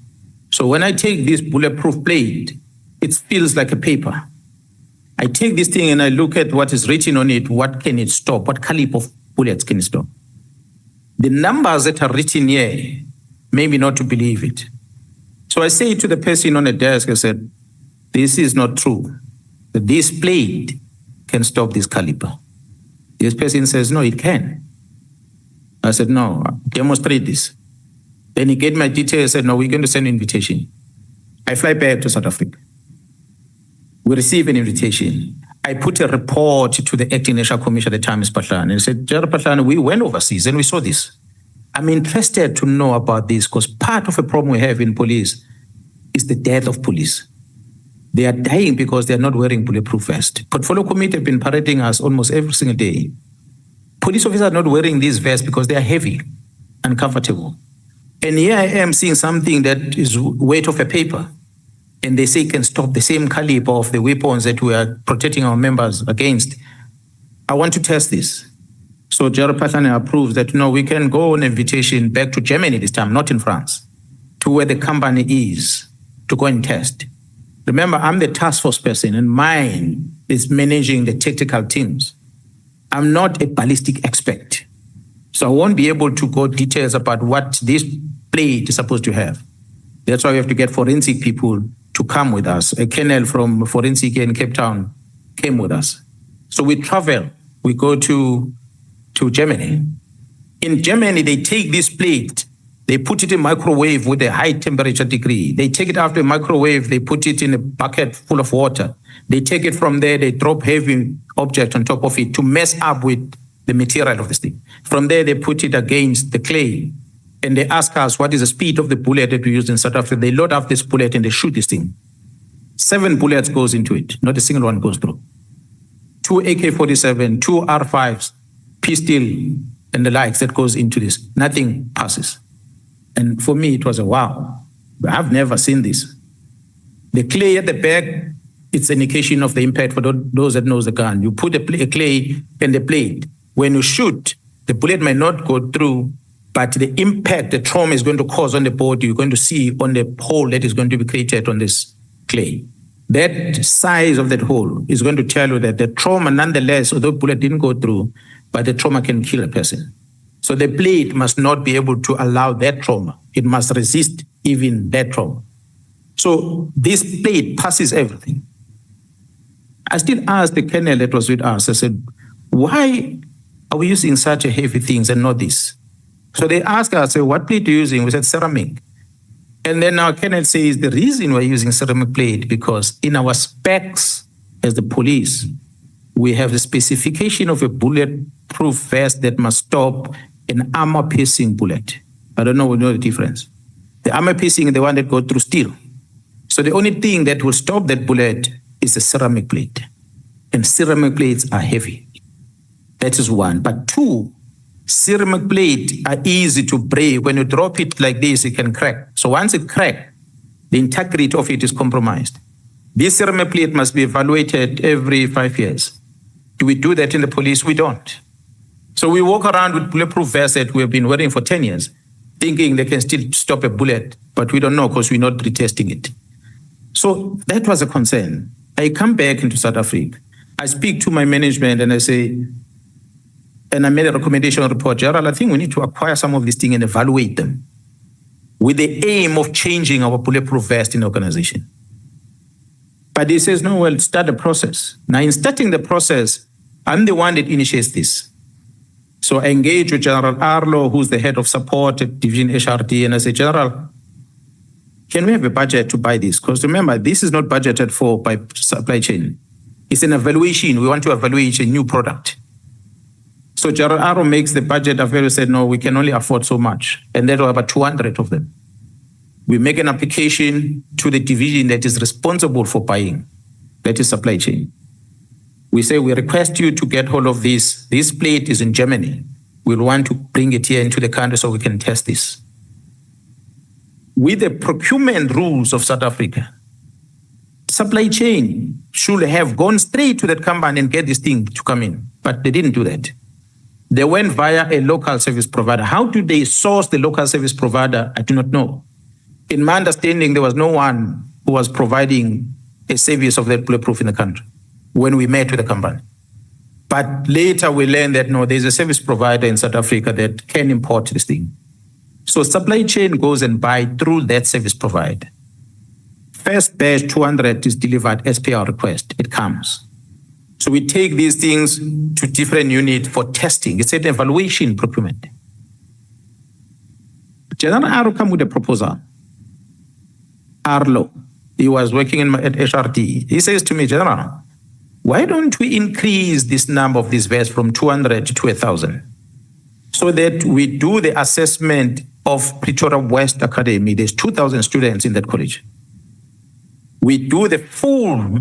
So when I take this bulletproof plate, it feels like a paper. I take this thing and I look at what is written on it. What can it stop? What caliber of bullets can it stop? The numbers that are written here, maybe not to believe it. So I say to the person on the desk, I said, this is not true. This plate can stop this caliber. This person says, no, it can. I said, no, demonstrate this. Then he gave my details, said, no, we're going to send an invitation. I fly back to South Africa. We receive an invitation. I put a report to the acting national commissioner at the time, Patlan, and I said, General Patlan, we went overseas and we saw this. I'm interested to know about this because part of the problem we have in police is the death of police. They are dying because they are not wearing bulletproof vests. Portfolio committee have been parading us almost every single day. Police officers are not wearing these vests because they are heavy, uncomfortable. And here I am seeing something that is weight of a paper. And they say can stop the same caliber of the weapons that we are protecting our members against. I want to test this. So General Patlan approves that, no, we can go on invitation back to Germany this time, not in France, to where the company is, to go and test. Remember, I'm the task force person and mine is managing the tactical teams. I'm not a ballistic expert. So I won't be able to go details about what this plate is supposed to have. That's why we have to get forensic people to come with us. A colonel from forensic in Cape Town came with us. So we travel, we go to Germany. In Germany, they take this plate, they put it in microwave with a high temperature degree. They take it after a microwave, they put it in a bucket full of water. They take it from there, they drop heavy object on top of it to mess up with the material of this thing. From there, they put it against the clay. And they ask us, what is the speed of the bullet that we use in South Africa? They load up this bullet and they shoot this thing. 7 bullets goes into it. Not a single one goes through. 2 AK-47, 2 R5s, pistol, and the likes that goes into this. Nothing passes. And for me, it was a wow. I've never seen this. The clay at the back, it's an indication of the impact for those that knows the gun. You put a clay in the plate. When you shoot, the bullet may not go through, but the impact, the trauma is going to cause on the body, you're going to see on the hole that is going to be created on this clay. That size of that hole is going to tell you that the trauma, nonetheless, although bullet didn't go through, but the trauma can kill a person. So the plate must not be able to allow that trauma. It must resist even that trauma. So this plate passes everything. I still asked the colonel that was with us, I said, why are we using such a heavy things and not this? So they asked us, what plate are you using? We said ceramic. And then our colonel says the reason we're using ceramic plate because in our specs as the police, we have the specification of a bulletproof vest that must stop an armor-piercing bullet. I don't know if you know the difference. The armor-piercing is the one that goes through steel. So the only thing that will stop that bullet is a ceramic plate. And ceramic plates are heavy. That is one. But 2, ceramic plates are easy to break. When you drop it like this, it can crack. So once it cracks, the integrity of it is compromised. This ceramic plate must be evaluated every 5 years. Do we do that in the police? We don't. So we walk around with bulletproof vests that we have been wearing for 10 years, thinking they can still stop a bullet, but we don't know because we're not retesting it. So that was a concern. I come back into South Africa. I speak to my management and I say, and I made a recommendation report, Gerald, I think we need to acquire some of these things and evaluate them with the aim of changing our bulletproof vest in the organization. But he says, no, well, start the process. Now, in starting the process, I'm the one that initiates this. So I engage with General Arlo, who's the head of support at Division HRD, and I say, General, can we have a budget to buy this? Because remember, this is not budgeted for by supply chain. It's an evaluation. We want to evaluate a new product. So Gerald Arrow makes the budget available, said, no, we can only afford so much. And there were about 200 of them. We make an application to the division that is responsible for buying, that is supply chain. We say, we request you to get hold of this. This plate is in Germany. We'll want to bring it here into the country so we can test this. With the procurement rules of South Africa, supply chain should have gone straight to that company and get this thing to come in, but they didn't do that. They went via a local service provider. How do they source the local service provider? I do not know. In my understanding, there was no one who was providing a service of that bulletproof in the country when we met with the company. But later we learned that no, there's a service provider in South Africa that can import this thing. So supply chain goes and buy through that service provider. First batch 200 is delivered as per our request. It comes. So we take these things to different units for testing. It's an evaluation procurement. General Arrow come with a proposal. Arlo, he was working at HRD. He says to me, General, why don't we increase this number of these vets from 200 to 1,000 so that we do the assessment of Pretoria West Academy? There's 2,000 students in that college. We do the full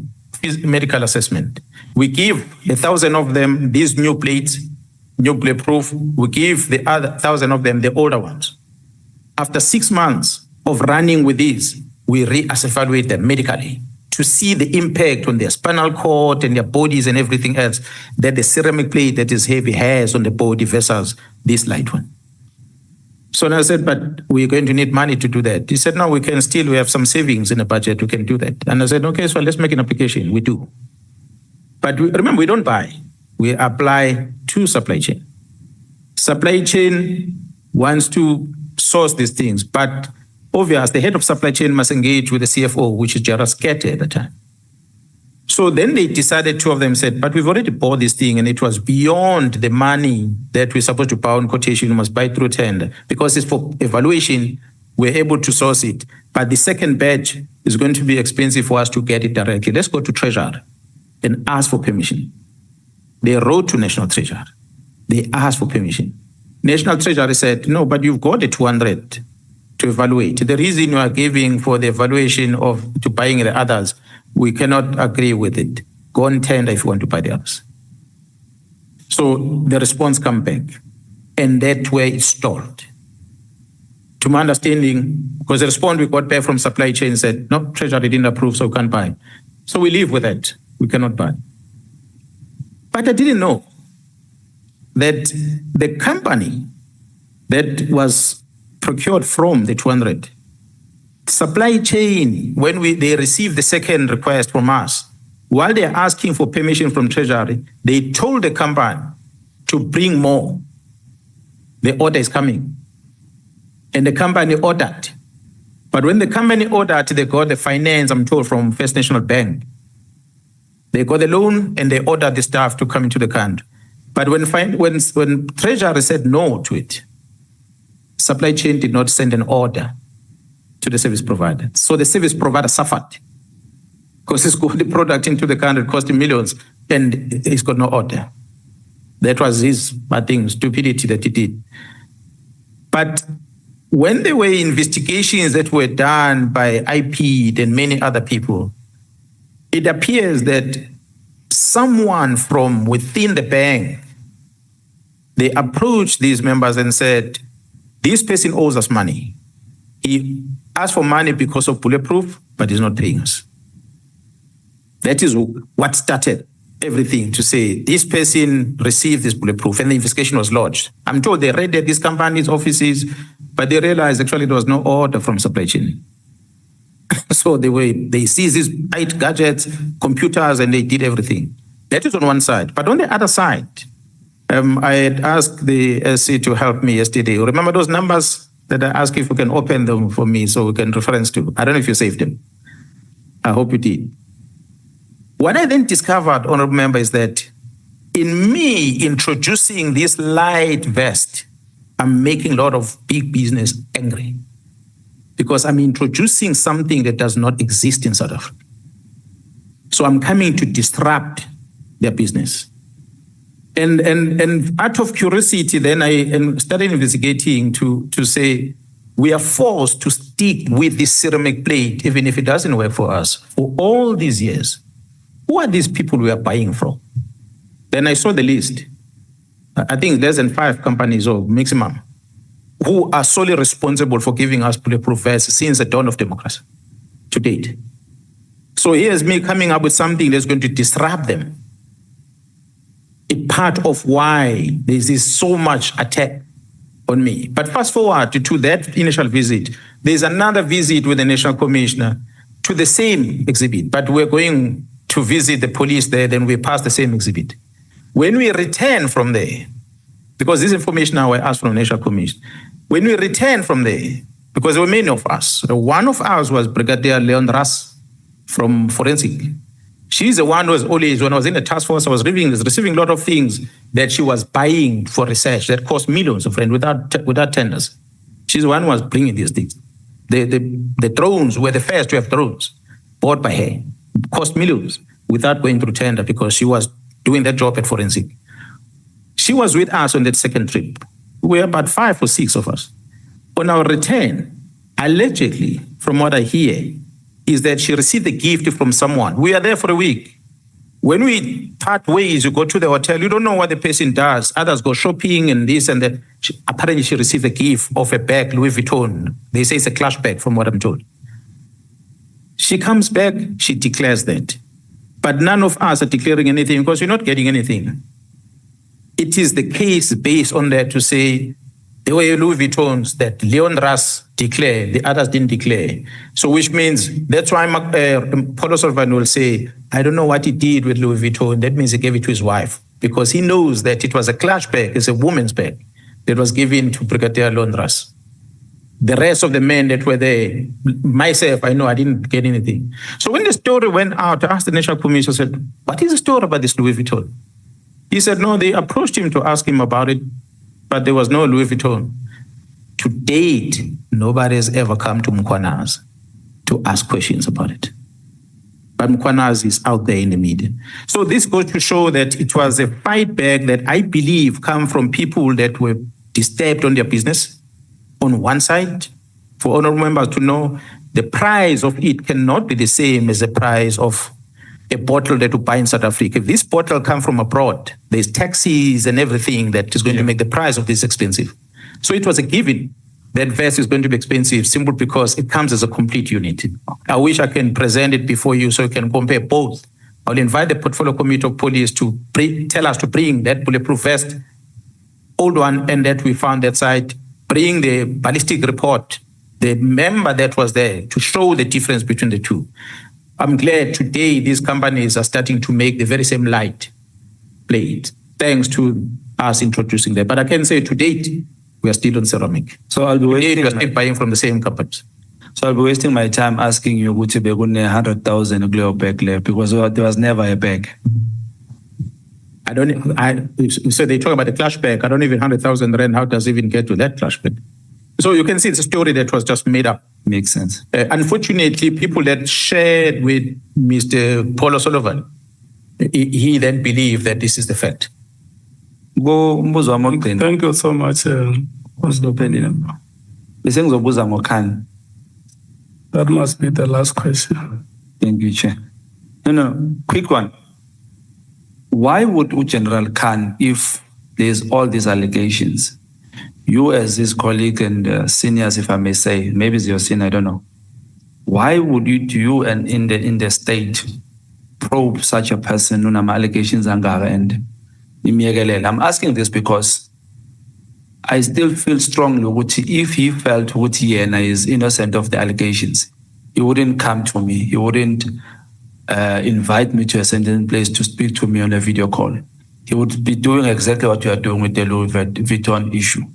medical assessment. We give 1,000 of them these new plates, new bulletproof. We give the other 1,000 of them the older ones. After 6 months of running with these, we re-evaluate them medically to see the impact on their spinal cord and their bodies and everything else that the ceramic plate that is heavy has on the body versus this light one. So I said, but we're going to need money to do that. He said, no, we have some savings in the budget, we can do that. And I said, okay, so let's make an application. We do. But remember, we don't buy. We apply to supply chain. Supply chain wants to source these things, but obvious, the head of supply chain must engage with the CFO, which is Gerald Skete at the time. So then they decided, two of them said, but we've already bought this thing and it was beyond the money that we're supposed to buy on quotation, we must buy through tender. Because it's for evaluation, we're able to source it. But the second batch is going to be expensive for us to get it directly. Let's go to Treasury and ask for permission. They wrote to National Treasury. They asked for permission. National Treasury said, no, but you've got the 200 to evaluate. The reason you are giving for the evaluation of to buying the others, we cannot agree with it. Go on tender if you want to buy the others. So the response come back, and that way it stalled. To my understanding, because the response we got back from supply chain said, no, Treasury didn't approve, so we can't buy. So we live with that. We cannot buy. But I didn't know that the company that was procured from the 200, supply chain, when they received the second request from us, while they're asking for permission from Treasury, they told the company to bring more. The order is coming. And the company ordered. But when the company ordered, they got the finance, I'm told, from First National Bank. They got the loan and they ordered the staff to come into the country. But when Treasury said no to it, supply chain did not send an order to the service provider. So the service provider suffered because he's got the product into the country, costing millions, and he's got no order. That was his, I think, stupidity that he did. But when there were investigations that were done by IP and many other people, it appears that someone from within the bank, they approached these members and said, this person owes us money. He asked for money because of bulletproof, but he's not paying us. That is what started everything to say this person received this bulletproof and the investigation was lodged. I'm told they raided these companies' offices, but they realized actually there was no order from supply chain. So they seized these gadgets, computers, and they did everything. That is on one side. But on the other side, I had asked the SC to help me yesterday. Remember those numbers that I asked if you can open them for me so we can reference to? I don't know if you saved them. I hope you did. What I then discovered, honorable member, is that in me introducing this light vest, I'm making a lot of big business angry because I'm introducing something that does not exist in South Africa. So I'm coming to disrupt their business. And out of curiosity, then I started investigating to say, we are forced to stick with this ceramic plate, even if it doesn't work for us, for all these years. Who are these people we are buying from? Then I saw the list. I think less than 5 companies or maximum who are solely responsible for giving us bulletproof vests since the dawn of democracy to date. So here's me coming up with something that's going to disrupt them. A part of why there's this so much attack on me. But fast forward to that initial visit, there's another visit with the National Commissioner to the same exhibit, but we're going to visit the police there, then we pass the same exhibit. When we return from there, because this information now I asked from the National Commission, when we return from there, because there were many of us, one of us was Brigadier Leon Ras from Forensic. She's the one who was always, when I was in the task force, I was receiving a lot of things that she was buying for research that cost millions of rand without tenders. She's the one who was bringing these things. The drones were the first to have drones bought by her, cost millions without going through tender because she was doing that job at Forensic. She was with us on that second trip. We were about 5 or 6 of us. On our return, allegedly, from what I hear, is that she received a gift from someone. We are there for a week. When we part ways, you go to the hotel, you don't know what the person does. Others go shopping and this and that. Apparently, she received a gift of a bag, Louis Vuitton. They say it's a clutch bag from what I'm told. She comes back, she declares that. But none of us are declaring anything because we're not getting anything. It is the case based on that to say there were Louis Vuittons that Leon Ras declared, the others didn't declare. So which means, that's why Paulo Sullivan will say, I don't know what he did with Louis Vuitton. That means he gave it to his wife because he knows that it was a clutch bag, it's a woman's bag that was given to Brigadier Leon Ras. The rest of the men that were there, myself, I know I didn't get anything. So when the story went out, I asked the National Commission, I said, what is the story about this Louis Vuitton? He said, no, they approached him to ask him about it, but there was no Louis Vuitton. To date, nobody has ever come to Mkhwanazi to ask questions about it. But Mkhwanazi is out there in the media. So this goes to show that it was a fight back that I believe come from people that were disturbed on their business. On one side, for honorable members to know, the price of it cannot be the same as the price of a bottle that you buy in South Africa. If this bottle comes from abroad, there's taxes and everything that is going to make the price of this expensive. So it was a given that vest is going to be expensive simply because it comes as a complete unit. I wish I can present it before you so you can compare both. I'll invite the Portfolio Committee of Police to tell us to bring that bulletproof vest, old one, and that we found that site, bring the ballistic report, the member that was there to show the difference between the two. I'm glad today these companies are starting to make the very same light plate, thanks to us introducing that. But I can say to date, we are still on ceramic. So I'll be we are still buying from the same companies. So I'll be wasting my time asking you ukuthi bekune 100,000 kuleyo bag le because there was never a bag. So they talk about the clutch bag. I don't even 100,000 rand. How does it even get to that clutch bag? So you can see it's a story that was just made up. Makes sense. Unfortunately, people that shared with Mr. Paulo Sullivan, he then believed that this is the fact. Thank you so much. That must be the last question. Thank you, Chair. No, quick one. Why would General Khan, if there's all these allegations, you as his colleague and seniors, if I may say, maybe it's your senior, I don't know. Why would you and in the state probe such a person on allegations and I'm asking this because I still feel strongly if he felt he is innocent of the allegations, he wouldn't come to me. He wouldn't invite me to a certain place to speak to me on a video call. He would be doing exactly what you are doing with the Louis Vuitton issue.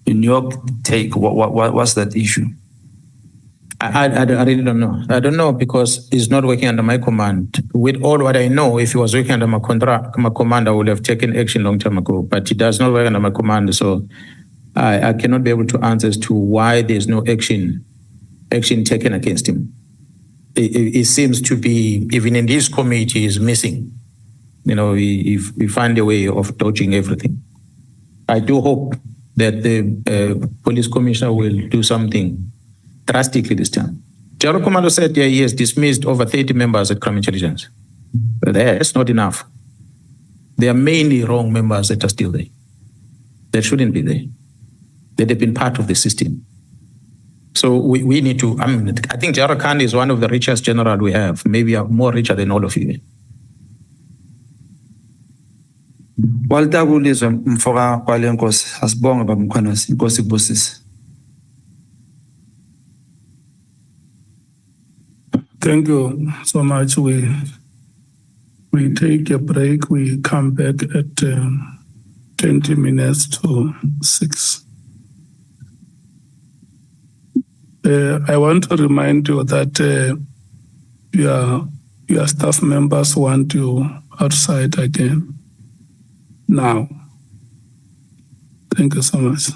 In your take, what's that issue? I really don't know. I don't know because he's not working under my command. With all what I know, if he was working under my command, I would have taken action long time ago. But he does not work under my command, so I cannot be able to answer as to why there's no action taken against him. It seems to be, even in this committee, is missing. he find a way of dodging everything. I do hope that the police commissioner will do something drastically this time. General Commando said he has dismissed over 30 members at crime intelligence. But that's not enough. There are many wrong members that are still there. That shouldn't be there. That have been part of the system. So we need to, I think General Khan is one of the richest general we have, maybe more richer than all of you. Waltabulizwe mfoka kwale nkosi asibonge baba Mkhwanazi inkosi kubusise. Thank you so much. We take a break. We come back at 20 minutes to 6. I want to remind you that your staff members want you outside again now. Thank you so much.